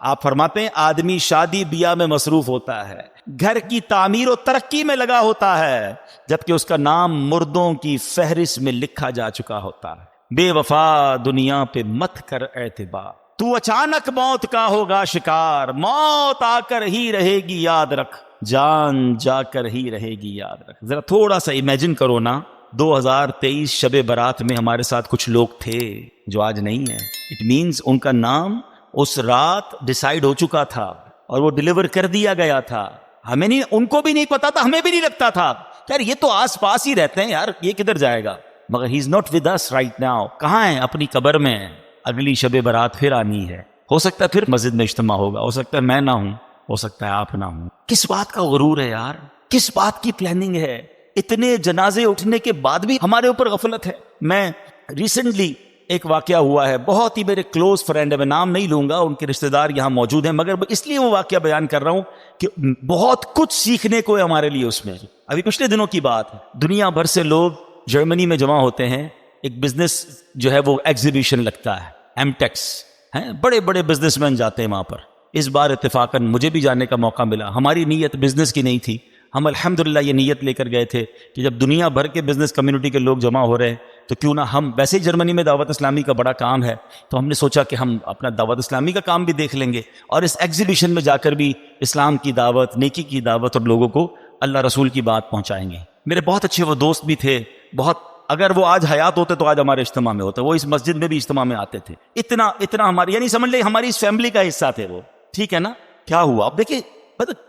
آپ فرماتے ہیں آدمی شادی بیاہ میں مصروف ہوتا ہے، گھر کی تعمیر و ترقی میں لگا ہوتا ہے، جبکہ اس کا نام مردوں کی فہرست میں لکھا جا چکا ہوتا ہے. بے وفا دنیا پہ مت کر اعتبار، تو اچانک موت کا ہوگا شکار. موت آ کر ہی رہے گی یاد رکھ، جان جا کر ہی رہے گی یاد رکھ. ذرا تھوڑا سا امیجن کرو نا، 2023 شب برات میں ہمارے ساتھ کچھ لوگ تھے جو آج نہیں ہیں. اٹ مینز ان کا نام اس رات ڈیسائیڈ ہو چکا تھا اور وہ ڈیلیور کر دیا گیا تھا. ہمیں نہیں، ان کو بھی نہیں پتا تھا، ہمیں بھی نہیں لگتا تھا یار یہ تو آس پاس ہی رہتے ہیں یار، یہ کدھر جائے گا. مگر he is not with us right now. کہاں ہے؟ اپنی قبر میں. اگلی شب برات پھر آنی ہے. ہو سکتا ہے پھر مسجد میں اجتماع ہوگا، ہو سکتا ہے میں نہ ہوں، ہو سکتا ہے آپ نہ ہوں. کس بات کا غرور ہے یار؟ کس بات کی پلاننگ ہے؟ اتنے جنازے اٹھنے کے بعد بھی ہمارے اوپر غفلت ہے. میں ریسنٹلی ایک واقعہ ہوا ہے، بہت ہی میرے کلوز فرینڈ ہے، میں نام نہیں لوں گا، ان کے رشتہ دار یہاں موجود ہیں، مگر اس لیے وہ واقعہ بیان کر رہا ہوں کہ بہت کچھ سیکھنے کو ہے ہمارے لیے اس میں. ابھی پچھلے دنوں کی بات ہے، دنیا بھر سے لوگ جرمنی میں جمع ہوتے ہیں. ایک بزنس جو ہے وہ ایگزیبیشن لگتا ہے، ایم ٹیکس ہیں، بڑے بڑے بزنس مین جاتے ہیں وہاں پر. اس بار اتفاقاً مجھے بھی جانے کا موقع ملا. ہماری نیت بزنس کی نہیں تھی، ہم الحمدللہ یہ نیت لے کر گئے تھے کہ جب دنیا بھر کے بزنس کمیونٹی کے لوگ جمع ہو رہے ہیں تو کیوں نہ ہم، ویسے ہی جرمنی میں دعوت اسلامی کا بڑا کام ہے، تو ہم نے سوچا کہ ہم اپنا دعوت اسلامی کا کام بھی دیکھ لیں گے اور اس ایگزیبیشن میں جا کر بھی اسلام کی دعوت، نیکی کی دعوت اور لوگوں کو اللہ رسول کی بات پہنچائیں گے. میرے بہت اچھے وہ دوست بھی تھے، بہت، اگر وہ آج حیات ہوتے تو آج ہمارے اجتماع میں ہوتے. وہ اس مسجد میں بھی اجتماع میں آتے تھے. اتنا ہماری، یعنی سمجھ لیں ہماری اس فیملی کا حصہ تھے وہ. ٹھیک ہے نا؟ کیا ہوا اب دیکھیں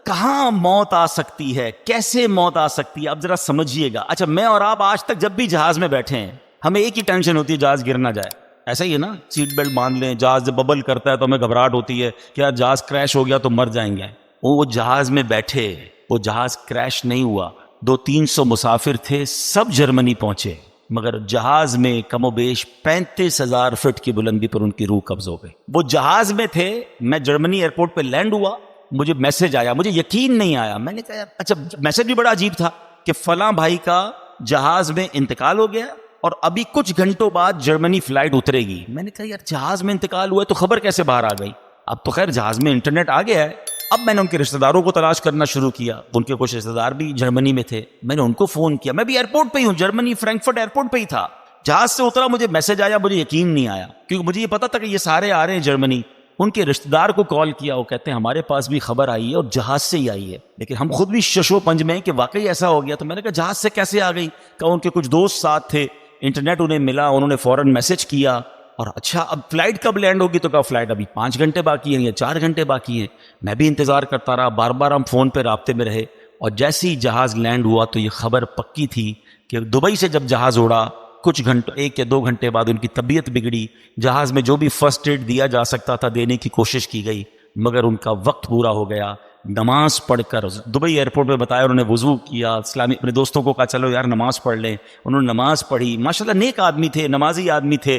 کہاں موت آ سکتی ہے، کیسے موت آ سکتی ہے، اب ذرا سمجھیے گا. اچھا میں اور آپ آج تک جب بھی جہاز میں بیٹھے ہیں ہمیں ایک ہی ٹینشن ہوتی ہے، جہاز گر نہ جائے. ایسا ہی ہے نا؟ سیٹ بیلٹ باندھ لیں، جہاز جب ببل کرتا ہے تو ہمیں گھبراہٹ ہوتی ہے کہ یار جہاز کریش ہو گیا تو مر جائیں گے. وہ جہاز میں بیٹھے، وہ جہاز کریش نہیں ہوا، 200-300 مسافر تھے، سب جرمنی پہنچے، مگر جہاز میں کم و بیش 35,000 فٹ کی بلندی پر ان کی روح قبض ہو گئی. وہ جہاز میں تھے، میں جرمنی ایئرپورٹ پہ لینڈ ہوا، مجھے میسج آیا، مجھے یقین نہیں آیا. میں نے کہا اچھا، میسج بھی بڑا عجیب تھا کہ فلاں بھائی کا جہاز میں انتقال ہو گیا اور ابھی کچھ گھنٹوں بعد جرمنی فلائٹ اترے گی. میں نے کہا یار جہاز میں انتقال ہوا ہے تو خبر کیسے باہر آ گئی؟ اب تو خیر جہاز میں انٹرنیٹ آ گیا ہے. اب میں نے ان کے رشتہ داروں کو تلاش کرنا شروع کیا، ان کے کچھ رشتہ دار بھی جرمنی میں تھے، میں نے ان کو فون کیا. میں بھی ایئرپورٹ پہ ہی ہوں، جرمنی فرینکفرٹ ایئرپورٹ پہ ہی تھا. جہاز سے اترا، مجھے میسج آیا، مجھے یقین نہیں آیا کیونکہ مجھے یہ پتا تھا کہ یہ سارے آ رہے ہیں جرمنی. ان کے رشتہ دار کو کال کیا، وہ کہتے ہیں ہمارے پاس بھی خبر آئی ہے اور جہاز سے ہی آئی ہے، لیکن ہم خود بھی ششو پنج میں کہ واقعی ایسا ہو گیا. تو میں نے کہا جہاز سے کیسے آ گئی؟ کہ ان کے کچھ دوست ساتھ تھے، انٹرنیٹ انہیں ملا، انہوں نے فوراً میسج کیا. اور اچھا اب فلائٹ کب لینڈ ہوگی؟ تو کہا فلائٹ ابھی 5 گھنٹے باقی ہیں یا 4 گھنٹے باقی ہیں. میں بھی انتظار کرتا رہا، بار بار ہم فون پہ رابطے میں رہے. اور جیسے ہی جہاز لینڈ ہوا تو یہ خبر پکی تھی کہ دبئی سے جب جہاز اڑا کچھ گھنٹوں، 1 یا 2 گھنٹے بعد ان کی طبیعت بگڑی. جہاز میں جو بھی فرسٹ ایڈ دیا جا سکتا تھا دینے کی کوشش کی گئی، مگر ان کا وقت پورا ہو گیا. نماز پڑھ کر دبئی ایئرپورٹ پہ بتایا، انہوں نے وضو کیا، اسلامی اپنے دوستوں کو کہا چلو یار نماز پڑھ لیں. انہوں نے نماز پڑھی، ماشاءاللہ نیک آدمی تھے، نمازی آدمی تھے،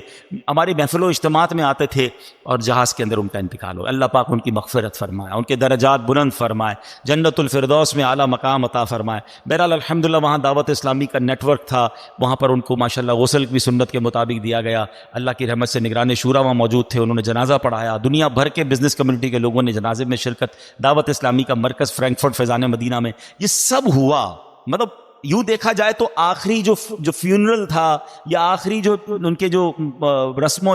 ہماری محفل و اجتماعات میں آتے تھے. اور جہاز کے اندر ان کا انتقال ہو. اللہ پاک ان کی مغفرت فرمائے، ان کے درجات بلند فرمائے، جنت الفردوس میں اعلیٰ مقام عطا فرمائے. بہرحال الحمدللہ وہاں دعوت اسلامی کا نیٹ ورک تھا، وہاں پر ان کو ماشاءاللہ غسل بھی سنت کے مطابق دیا گیا. اللہ کی رحمت سے نگران شورا وہاں موجود تھے، انہوں نے جنازہ پڑھایا. دنیا بھر کے بزنس کمیونٹی کے لوگوں نے جنازے میں شرکت. دعوت اسلامی کا مرکز فرینکفرٹ فیضان مدینہ میں یہ سب ہوا. مطلب یوں دیکھا جائے تو آخری جو فیونرل تھا یا آخری جو ان کے جو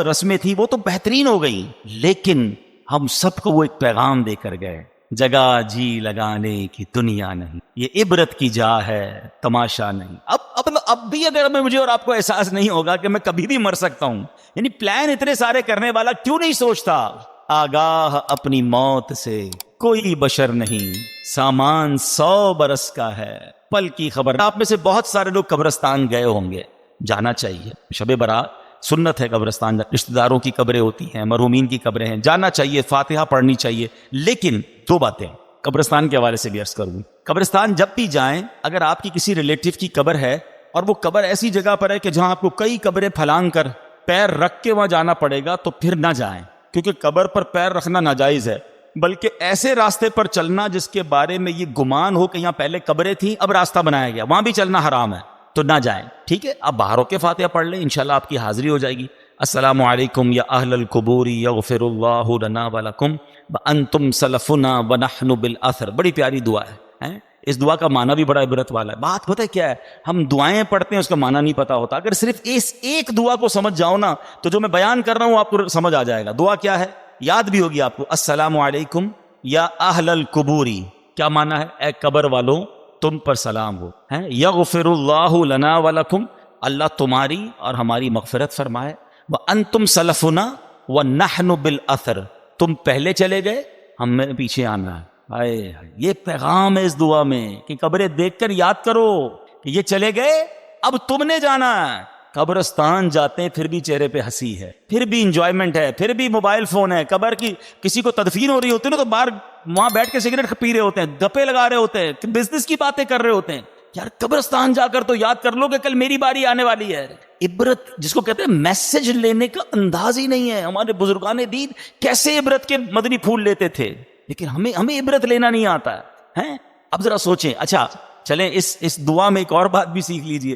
رسمیں تھی وہ تو بہترین ہو گئی، لیکن ہم سب کو وہ ایک پیغام دے کر گئے، جگہ جی لگانے کی دنیا نہیں، یہ عبرت کی جا ہے تماشا نہیں. اب بھی اگر مجھے اور آپ کو احساس نہیں ہوگا کہ میں کبھی بھی مر سکتا ہوں، یعنی پلان اتنے سارے کرنے والا کیوں نہیں سوچتا آگاہ اپنی موت سے کوئی بشر نہیں، سامان 100 برس کا ہے، پل کی خبر. آپ میں سے بہت سارے لوگ قبرستان گئے ہوں گے، جانا چاہیے. شب برات سنت ہے قبرستان، رشتہ داروں کی قبریں ہوتی ہیں، مرحومین کی قبریں ہیں، جانا چاہیے، فاتحہ پڑھنی چاہیے. لیکن 2 باتیں قبرستان کے حوالے سے بھی عرض کروں. قبرستان جب بھی جائیں، اگر آپ کی کسی ریلیٹیو کی قبر ہے اور وہ قبر ایسی جگہ پر ہے کہ جہاں آپ کو کئی قبریں پھلانگ کر پیر رکھ کے وہاں جانا پڑے گا، تو پھر نہ جائیں. کیونکہ قبر پر پیر رکھنا ناجائز ہے، بلکہ ایسے راستے پر چلنا جس کے بارے میں یہ گمان ہو کہ یہاں پہلے قبریں تھیں اب راستہ بنایا گیا، وہاں بھی چلنا حرام ہے، تو نہ جائیں. ٹھیک ہے، آپ باہر ہو کے فاتحہ پڑھ لیں، انشاءاللہ آپ کی حاضری ہو جائے گی. السلام علیکم یا اہل القبور یغفر اللہ لنا ولکم وانتم سلفنا ونحن بالاثر. بڑی پیاری دعا ہے. اس دعا کا معنی بھی بڑا عبرت والا ہے. بات پتہ ہے کیا ہے، ہم دعائیں پڑھتے ہیں اس کا معنی نہیں پتا ہوتا. اگر صرف اس ایک دعا کو سمجھ جاؤ نا تو جو میں بیان کر رہا ہوں آپ کو سمجھ آ جائے گا. دعا کیا ہے یاد بھی ہوگی آپ کو. السلام علیکم یا اہل القبوری، کیا معنی ہے؟ اے قبر والوں تم پر سلام ہو. یغفر اللہ لنا ولکم، اللہ تمہاری اور ہماری مغفرت فرمائے. وانتم سلفنا ونحن بالاثر، تم پہلے چلے گئے ہمیں پیچھے آنا ہے. یہ پیغام ہے اس دعا میں کہ قبریں دیکھ کر یاد کرو کہ یہ چلے گئے اب تم نے جانا ہے. قبرستان جاتے ہیں پھر بھی چہرے پہ ہنسی ہے، پھر بھی انجوائمنٹ ہے، پھر بھی موبائل فون ہے. قبر کی کسی کو تدفین ہو رہی ہوتی ہے نا تو باہر وہاں بیٹھ کے سگریٹ پی رہے ہوتے ہیں، گپے لگا رہے ہوتے ہیں، بزنس کی باتیں کر رہے ہوتے ہیں. یار قبرستان جا کر تو یاد کر لو کہ کل میری باری آنے والی ہے. عبرت جس کو کہتے ہیں میسج لینے کا انداز ہی نہیں ہے. ہمارے بزرگان دین کیسے عبرت کے مدنی پھول لیتے تھے، لیکن ہمیں عبرت لینا نہیں آتا ہے. اب ذرا سوچیں. اچھا چلیں اس دعا میں ایک اور بات بھی سیکھ لیجئے.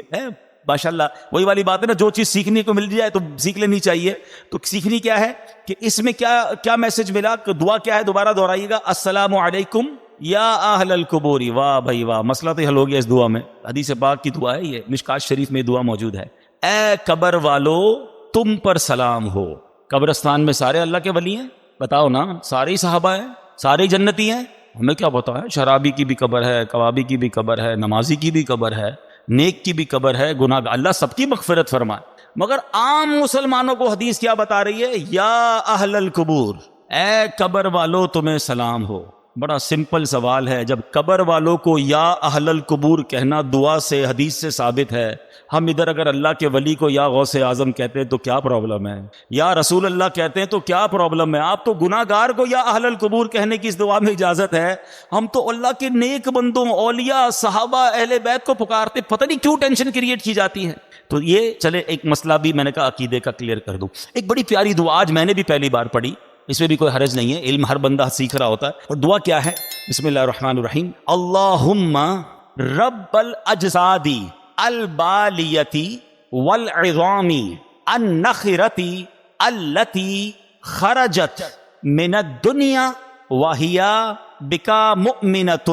ماشاءاللہ وہی والی بات ہے نا، جو چیز سیکھنے کو مل جائے تو سیکھ لینی چاہیے. تو سیکھنی کیا ہے کہ اس میں کیا میسج ملا. دعا کیا ہے دوبارہ دہرائیے گا. السلام علیکم یا اہل القبوری. واہ بھائی واہ، مسئلہ تو حل ہو گیا اس دعا میں. حدیث پاک کی دعا ہے یہ، مشکات شریف میں دعا موجود ہے. اے قبر والو تم پر سلام ہو. قبرستان میں سارے اللہ کے ولی ہیں؟ بتاؤ نا. سارے ہی صحابہ ہیں، سارے جنتی ہیں. ہمیں کیا پتا ہے، شرابی کی بھی قبر ہے، کبابی کی بھی قبر ہے، نمازی کی بھی قبر ہے، نیک کی بھی قبر ہے، گناہ. اللہ سب کی مغفرت فرمائے. مگر عام مسلمانوں کو حدیث کیا بتا رہی ہے؟ یا اہل القبور، اے قبر والو تمہیں سلام ہو. بڑا سمپل سوال ہے. جب قبر والوں کو یا اہل القبور کہنا دعا سے حدیث سے ثابت ہے، ہم ادھر اگر اللہ کے ولی کو یا غوث اعظم کہتے ہیں تو کیا پرابلم ہے؟ یا رسول اللہ کہتے ہیں تو کیا پرابلم ہے؟ آپ تو گناہ گار کو یا اہل القبور کہنے کی اس دعا میں اجازت ہے. ہم تو اللہ کے نیک بندوں، اولیاء، صحابہ، اہل بیت کو پکارتے، پتہ نہیں کیوں ٹینشن کریٹ کی جاتی ہے. تو یہ چلے ایک مسئلہ بھی میں نے کہا عقیدے کا کلیئر کر دوں. ایک بڑی پیاری دعا آج میں نے بھی پہلی بار پڑھی، اس میں بھی کوئی حرج نہیں ہے، علم ہر بندہ سیکھ رہا ہوتا ہے. اور دعا کیا ہے؟ بسم اللہ الرحمن الرحیم. اللہم رب الاجسادی البالیتی والعظامی النخرتی التی خرجت من الدنیا وہی بکا مؤمنۃ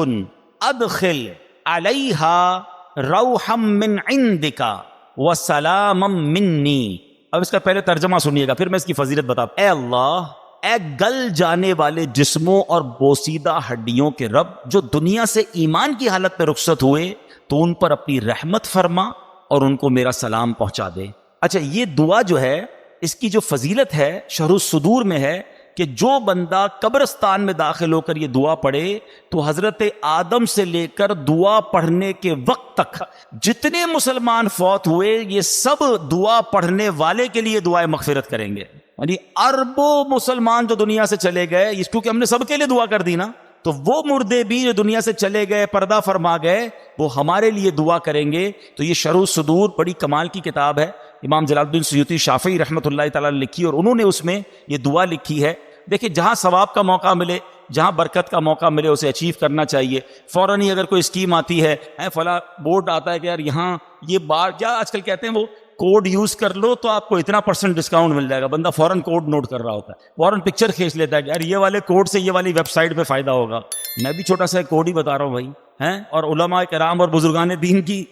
ادخل علیہا روحا من عندکا وسلاما منی. اب اس کا پہلے ترجمہ سنیے گا پھر میں اس کی فضیلت بتاتا. اے اللہ، اے گل جانے والے جسموں اور بوسیدہ ہڈیوں کے رب، جو دنیا سے ایمان کی حالت میں رخصت ہوئے تو ان پر اپنی رحمت فرما اور ان کو میرا سلام پہنچا دے. اچھا یہ دعا جو ہے اس کی جو فضیلت ہے شرح الصدور میں ہے کہ جو بندہ قبرستان میں داخل ہو کر یہ دعا پڑھے تو حضرت آدم سے لے کر دعا پڑھنے کے وقت تک جتنے مسلمان فوت ہوئے یہ سب دعا پڑھنے والے کے لیے دعائیں مغفرت کریں گے. یعنی اربوں مسلمان جو دنیا سے چلے گئے، اس کیونکہ ہم نے سب کے لیے دعا کر دی نا، تو وہ مردے بھی جو دنیا سے چلے گئے، پردہ فرما گئے، وہ ہمارے لیے دعا کریں گے. تو یہ شرح الصدور بڑی کمال کی کتاب ہے، امام جلال الدین سیوطی شافعی رحمۃ اللہ تعالیٰ نے لکھی، اور انہوں نے اس میں یہ دعا لکھی ہے. دیکھیں جہاں ثواب کا موقع ملے، جہاں برکت کا موقع ملے اسے اچیو کرنا چاہیے. فوراً ہی اگر کوئی اسکیم آتی ہے، فلاں بورڈ آتا ہے کہ یار یہاں یہ بار کیا آج کل کہتے ہیں وہ کوڈ یوز کر لو تو آپ کو اتنا % ڈسکاؤنٹ مل جائے گا. بندہ فوراً کوڈ نوٹ کر رہا ہوتا ہے، فوراً پکچر کھینچ لیتا ہے کہ یار یہ والے کوڈ سے یہ والی ویب سائٹ پہ فائدہ ہوگا. میں بھی چھوٹا سا کوڈ ہی بتا رہا ہوں بھائی، اور علماء کرام اور بزرگان دین کی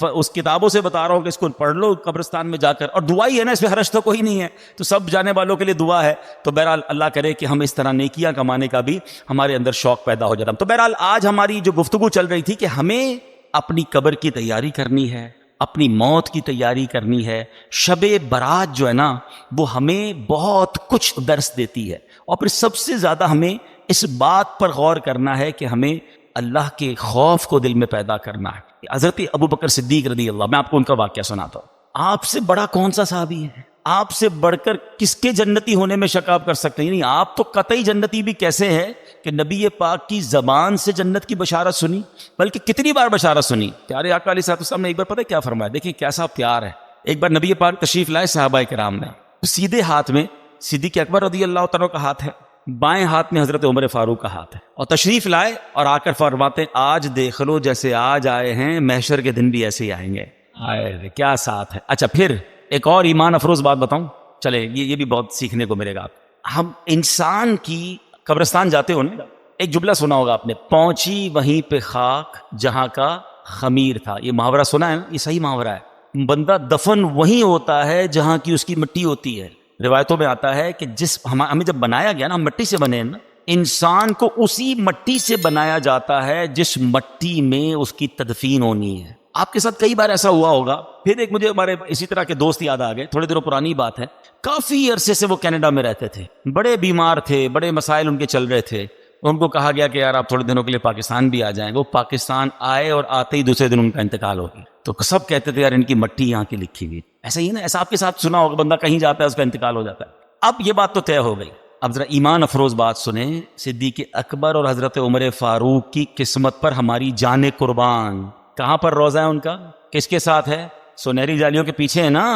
اس کتابوں سے بتا رہا ہوں کہ اس کو پڑھ لو قبرستان میں جا کر. اور دعا ہی ہے نا، اس میں حرج تو کوئی نہیں ہے، تو سب جانے والوں کے لیے دعا ہے. تو بہرحال اللہ کرے کہ ہم اس طرح نیکیاں کمانے کا بھی ہمارے اندر شوق پیدا ہو جاتا. تو بہرحال آج ہماری جو گفتگو چل رہی تھی کہ ہمیں اپنی قبر کی تیاری کرنی ہے، اپنی موت کی تیاری کرنی ہے. شب برات جو ہے نا وہ ہمیں بہت کچھ درس دیتی ہے، اور پھر سب سے زیادہ ہمیں اس بات پر غور کرنا ہے کہ ہمیں اللہ کے خوف کو دل میں پیدا کرنا ہے. حضرت ابو بکر صدیق رضی اللہ، میں آپ کو ان کا واقعہ سناتا ہوں. آپ سے بڑا کون سا صحابی ہے؟ آپ سے بڑھ کر کس کے جنتی ہونے میں شک آپ کر سکتے ہیں؟ یعنی آپ تو قطعی جنتی بھی کیسے ہیں کہ نبی پاک کی زبان سے جنت کی بشارت سنی، بلکہ کتنی بار بشارت سنی. پیارے آقا علیہ الصلوۃ والسلام نے ایک بار پتہ کیا فرمایا؟ دیکھیں کیسا پیار ہے. ایک بار نبی پاک تشریف لائے صحابہ کرام نے، سیدھے ہاتھ میں صدیق اکبر رضی اللہ تعالیٰ کا ہاتھ ہے، بائیں ہاتھ میں حضرت عمر فاروق کا ہاتھ ہے، اور تشریف لائے اور آ کر فرماتے ہیں آج دیکھ لو جیسے آج آئے ہیں محشر کے دن بھی ایسے ہی آئیں گے۔ آئے کیا ساتھ ہے۔ اچھا پھر ایک اور ایمان افروز بات بتاؤں، چلے یہ بھی بہت سیکھنے کو ملے گا۔ ہم انسان کی قبرستان جاتے ہو نا، ایک جملہ سنا ہوگا آپ نے، پہنچی وہیں پہ خاک جہاں کا خمیر تھا۔ یہ محاورہ سنا ہے نا، یہ صحیح محاورہ ہے۔ بندہ دفن وہیں ہوتا ہے جہاں کی اس کی مٹی ہوتی ہے۔ روایتوں میں آتا ہے کہ ہمیں جب بنایا گیا نا، ہم مٹی سے بنے ہیں نا، انسان کو اسی مٹی سے بنایا جاتا ہے جس مٹی میں اس کی تدفین ہونی ہے۔ آپ کے ساتھ کئی بار ایسا ہوا ہوگا۔ پھر ایک مجھے ہمارے اسی طرح کے دوست یاد آ گئے، تھوڑے دنوں پرانی بات ہے، کافی عرصے سے وہ کینیڈا میں رہتے تھے، بڑے بیمار تھے، بڑے مسائل ان کے چل رہے تھے۔ ان کو کہا گیا کہ یار آپ تھوڑے دنوں کے لیے پاکستان بھی آ جائیں۔ وہ پاکستان آئے اور آتے ہی دوسرے دن ان کا انتقال ہو گیا۔ تو سب کہتے تھے یار ان کی مٹی یہاں کی لکھی ہوئی۔ ایسا ہی نا، ایسا آپ کے ساتھ سنا ہوگا، بندہ کہیں جاتا ہے اس کا انتقال ہو جاتا ہے۔ اب یہ بات تو طے ہو گئی، اب ذرا ایمان افروز بات سنیں، صدیق اکبر اور حضرت عمر فاروق کی قسمت پر ہماری جان قربان۔ کہاں پر روزہ ہے ان کا؟ کس کے ساتھ ہے؟ سنہری جالیوں کے پیچھے ہے نا۔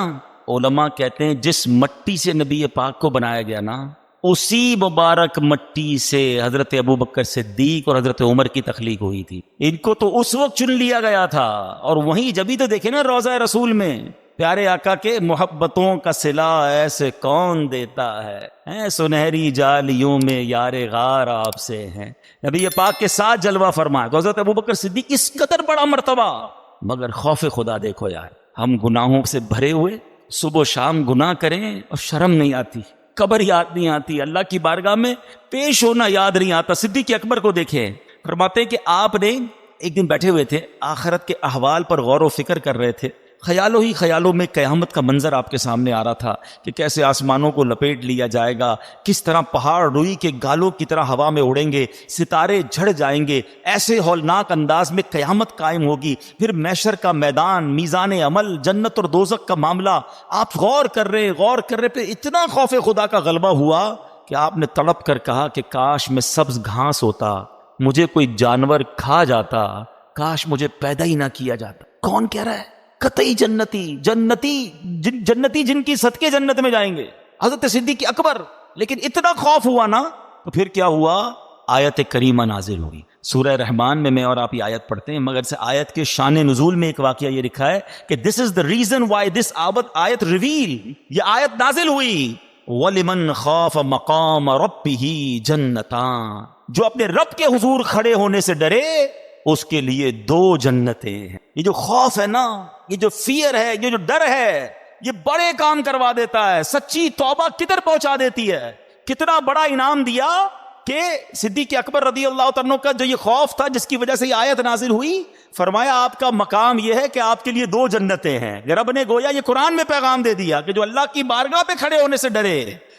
علماء کہتے ہیں جس مٹی سے نبی پاک کو بنایا گیا نا، اسی مبارک مٹی سے حضرت ابوبکر صدیق اور حضرت عمر کی تخلیق ہوئی تھی۔ ان کو تو اس وقت چن لیا گیا تھا، اور وہیں جبھی تو دیکھیں نا روضہ رسول میں پیارے آقا کے محبتوں کا صلہ ایسے کون دیتا ہے، سنہری جالیوں میں یار غار آپ سے ہیں۔ نبی پاک کے ساتھ جلوہ فرمایا تو حضرت ابوبکر صدیق اس قدر بڑا مرتبہ، مگر خوف خدا دیکھو یار، ہم گناہوں سے بھرے ہوئے صبح و شام گناہ کریں اور شرم نہیں آتی، قبر یاد نہیں آتی، اللہ کی بارگاہ میں پیش ہونا یاد نہیں آتا۔ صدیق اکبر کو دیکھیں، فرماتے ہیں کہ آپ نے ایک دن بیٹھے ہوئے تھے، آخرت کے احوال پر غور و فکر کر رہے تھے، خیالوں ہی خیالوں میں قیامت کا منظر آپ کے سامنے آ رہا تھا کہ کیسے آسمانوں کو لپیٹ لیا جائے گا، کس طرح پہاڑ روئی کے گالوں کی طرح ہوا میں اڑیں گے، ستارے جھڑ جائیں گے، ایسے ہولناک انداز میں قیامت قائم ہوگی، پھر محشر کا میدان، میزان عمل، جنت اور دوزخ کا معاملہ۔ آپ غور کر رہے پہ اتنا خوف خدا کا غلبہ ہوا کہ آپ نے تڑپ کر کہا کہ کاش میں سبز گھاس ہوتا، مجھے کوئی جانور کھا جاتا، کاش مجھے پیدا ہی نہ کیا جاتا۔ کون کہہ رہا ہے؟ قطعی جنتی جن کی صدقے جنت میں جائیں گے، حضرت صدیق اکبر۔ لیکن اتنا خوف ہوا نا، تو پھر کیا ہوا؟ آیت کریمہ نازل ہوئی سورہ رحمان میں اور آپ یہ آیت پڑھتے ہیں، مگر سے آیت کے شان نزول میں ایک واقعہ یہ لکھا ہے کہ دس از دا ریزن وائی دس آیت ریویل، یہ آیت نازل ہوئی وَلِمَنْ خَافَ مَقَامَ رَبِّهِ جَنَّتَانِ، جو اپنے رب کے حضور کھڑے ہونے سے ڈرے اس کے لیے 2 جنتیں ہیں۔ یہ جو خوف ہے نا، یہ جو فیئر ہے، یہ جو ڈر ہے، یہ بڑے کام کروا دیتا ہے، سچی توبہ کدھر پہنچا دیتی ہے۔ کتنا بڑا انعام دیا کہ صدیق اکبر رضی اللہ عنہ کا جو یہ خوف تھا جس کی وجہ سے یہ آیت نازل ہوئی، فرمایا آپ کا مقام یہ ہے کہ آپ کے لیے 2 جنتیں ہیں۔ رب نے گویا یہ قرآن میں پیغام دے دیا کہ جو اللہ کی بارگاہ پہ کھڑے ہونے سے ڈرے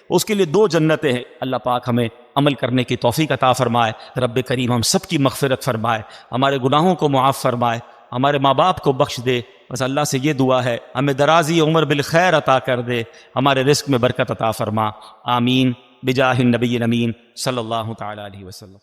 اس کے لیے 2 جنتیں ہیں۔ اللہ پاک ہمیں عمل کرنے کی توفیق عطا فرمائے، رب کریم ہم سب کی مغفرت فرمائے، ہمارے گناہوں کو معاف فرمائے، ہمارے ماں باپ کو بخش دے۔ بس اللہ سے یہ دعا ہے ہمیں درازی عمر بالخیر عطا کر دے، ہمارے رزق میں برکت عطا فرما، آمین بجاہ النبی الامین صلی اللہ تعالی علیہ وسلم۔